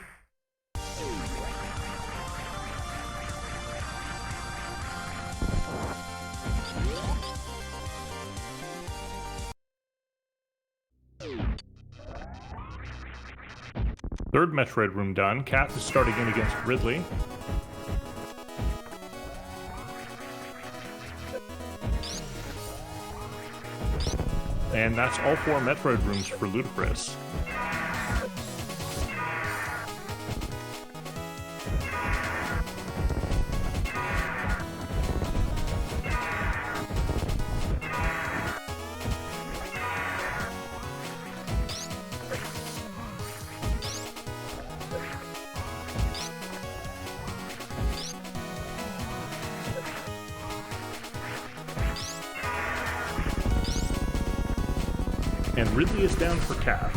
Third Metroid room done. Kath is starting in against Ridley. And that's all four Metroid rooms for LudaChris. And Ridley is down for Kath.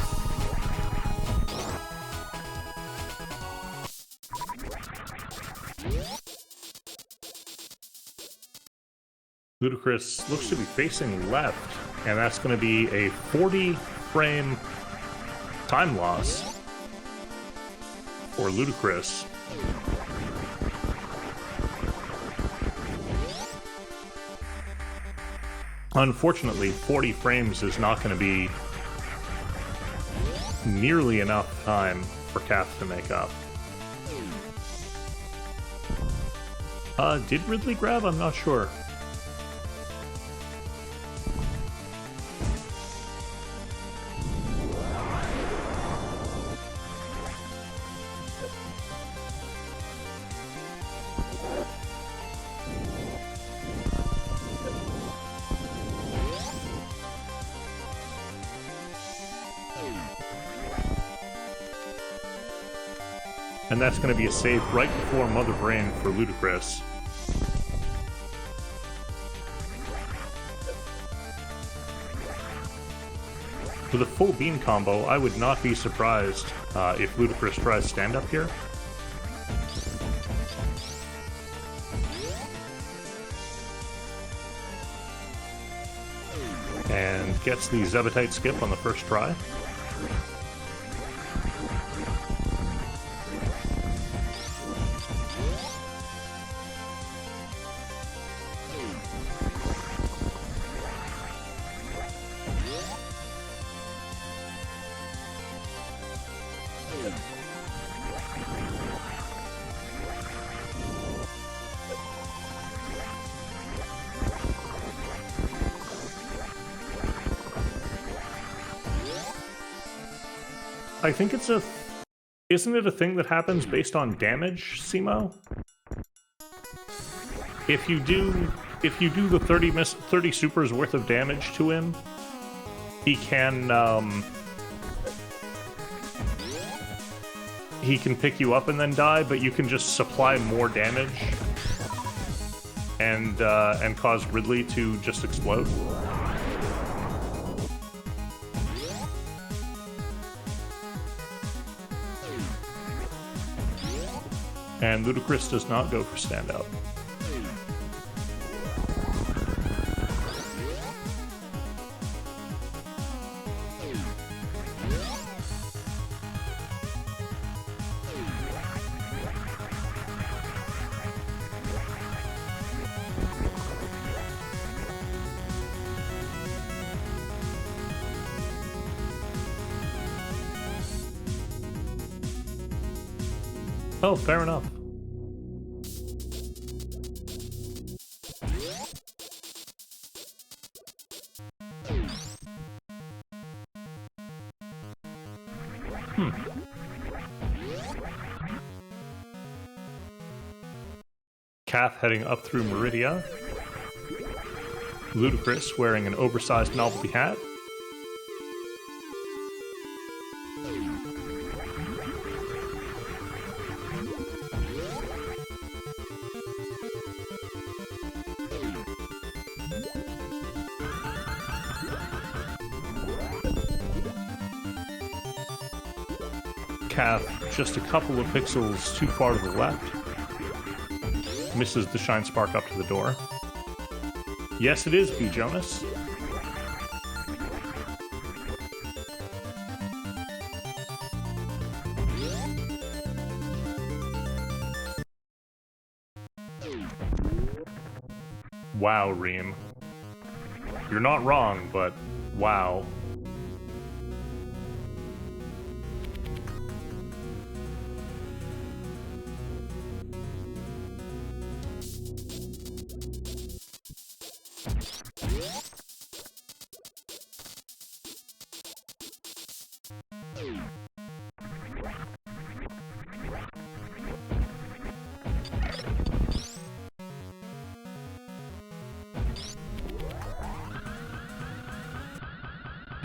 LudaChris looks to be facing left, and that's going to be a 40-frame time loss for LudaChris. Unfortunately, 40 frames is not going to be nearly enough time for Kath to make up. Did Ridley grab? I'm not sure. And that's going to be a save right before Mother Brain for LudaChris. For the full beam combo, I would not be surprised if LudaChris tries stand-up here. And gets the Zebetite skip on the first try. I think it's isn't it a thing that happens based on damage, Simo? If you do the 30 supers worth of damage to him, he can pick you up and then die, but you can just supply more damage and cause Ridley to just explode. And LudaChris does not go for stand-up. Oh, fair enough. Kath heading up through Meridia. LudaChris wearing an oversized novelty hat. Kath just a couple of pixels too far to the left. Misses the Shine Spark up to the door. Yes, it is B. Jonas. Wow, Reem. You're not wrong, but wow.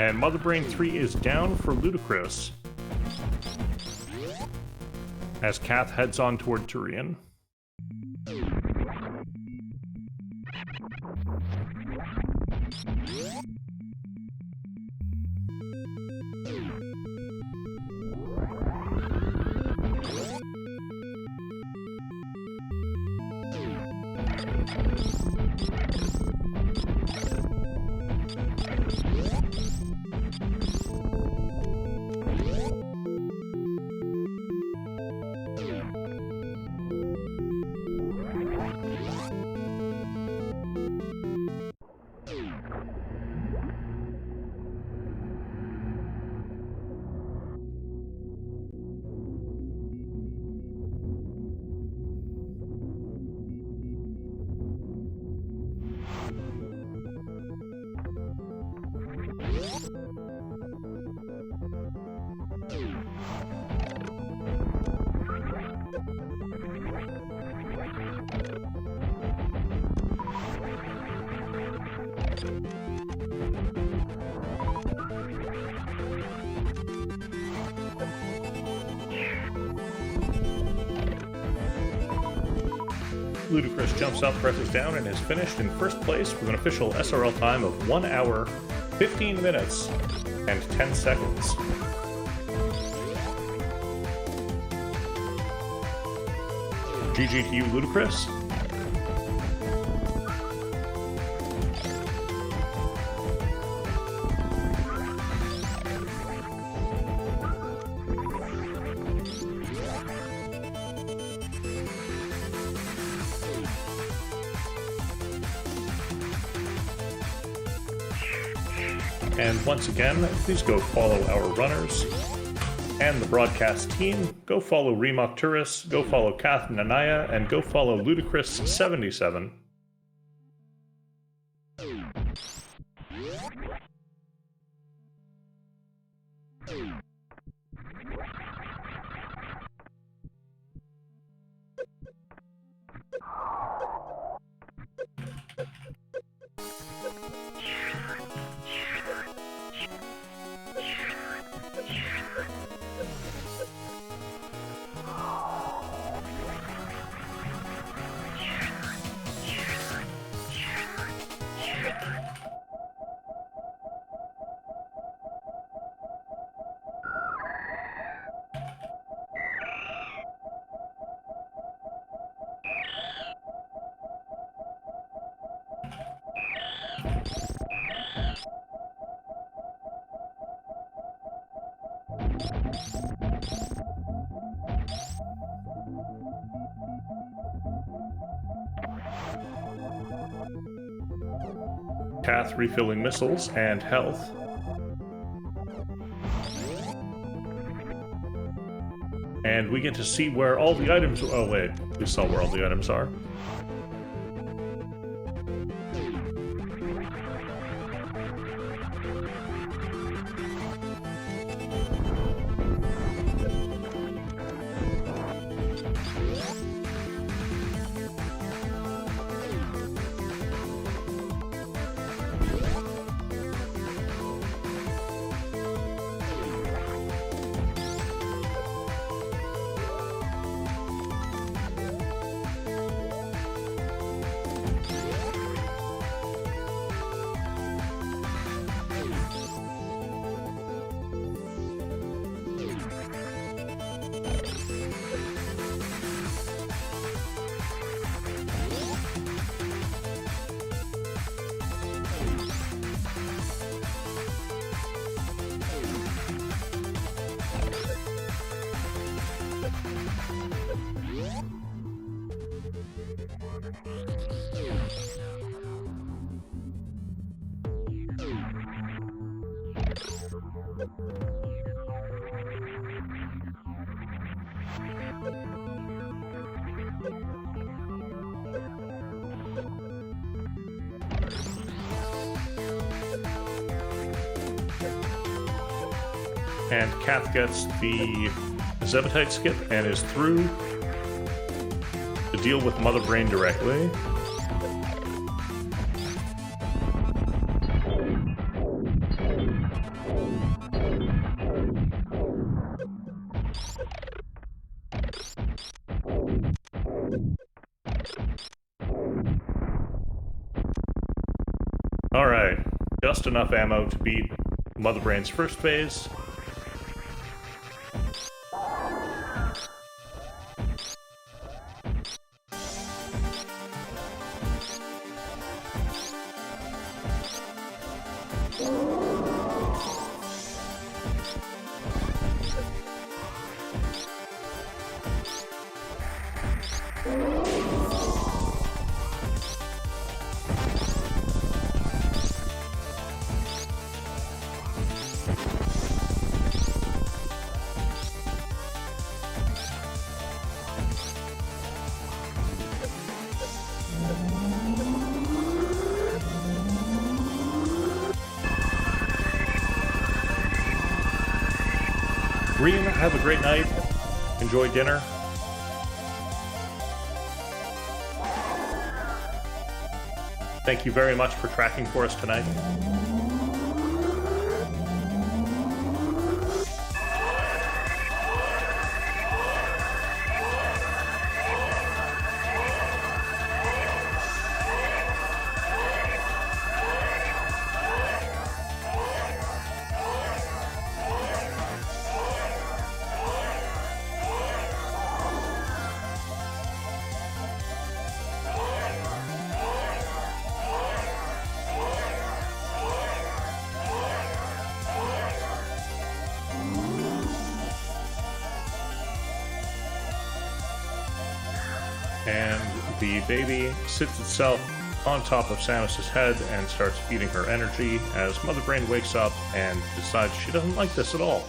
And Mother Brain 3 is down for LudaChris as Kath heads on toward Turian. LudaChris jumps up, presses down, and is finished in first place with an official SRL time of 1 hour, 15 minutes, and 10 seconds. GG to you, LudaChris. And once again, please go follow our runners and the broadcast team. Go follow LudaChris, go follow Kath Nanaya, and go follow LudaChris77. Kath refilling missiles and health. And we get to see where all the items... Oh wait, we saw where all the items are. And Kath gets the Zebetite skip and is through to deal with Mother Brain directly. Alright, just enough ammo to beat Mother Brain's first phase. Reem, have a great night. Enjoy dinner. Thank you very much for tracking for us tonight. And the baby sits itself on top of Samus's head and starts feeding her energy as Mother Brain wakes up and decides she doesn't like this at all.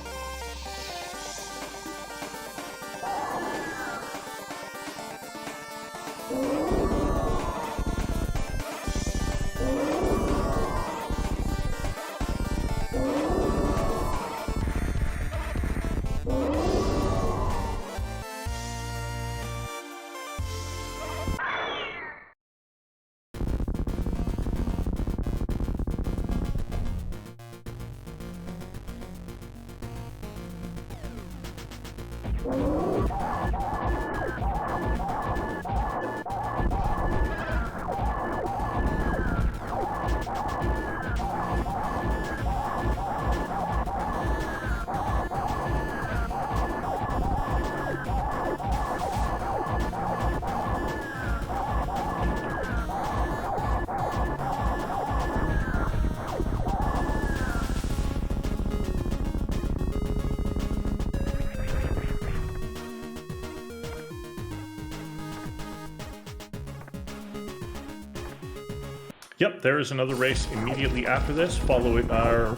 Yep, there is another race immediately after this,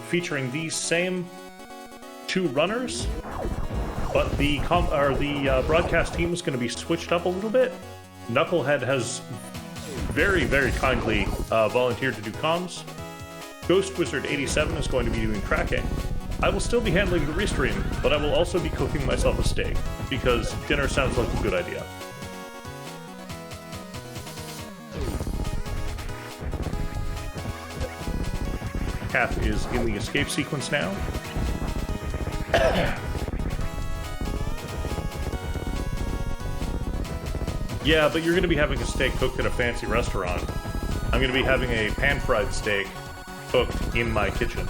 featuring these same two runners, but the broadcast team is going to be switched up a little bit. Knucklehead has very, very kindly volunteered to do comms. Ghost Wizard 87 is going to be doing tracking. I will still be handling the restream, but I will also be cooking myself a steak, because dinner sounds like a good idea. Kath is in the escape sequence now. Yeah, but you're going to be having a steak cooked at a fancy restaurant. I'm going to be having a pan-fried steak cooked in my kitchen.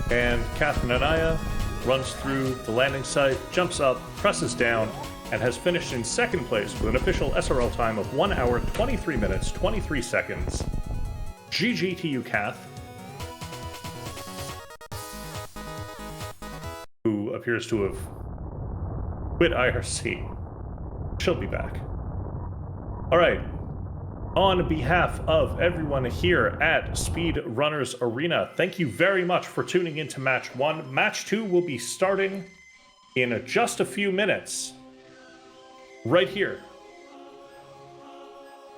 And Catherine Anaya runs through the landing site, jumps up, presses down, and has finished in second place with an official SRL time of 1 hour, 23 minutes, 23 seconds. GG to you, Kath, who appears to have quit IRC. She'll be back. All right. On behalf of everyone here at Speedrunners Arena, thank you very much for tuning into Match 1. Match 2 will be starting in just a few minutes. Right here.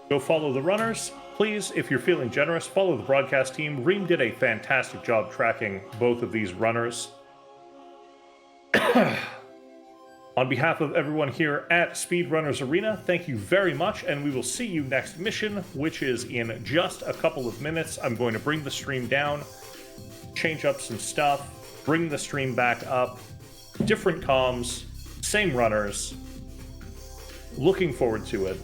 Go follow the runners. Please, if you're feeling generous, follow the broadcast team. Reem did a fantastic job tracking both of these runners. On behalf of everyone here at Speedrunners Arena, thank you very much, and we will see you next mission, which is in just a couple of minutes. I'm going to bring the stream down, change up some stuff, bring the stream back up, different comms, Same runners. Looking forward to it.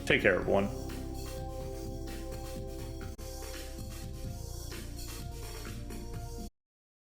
Take care, everyone.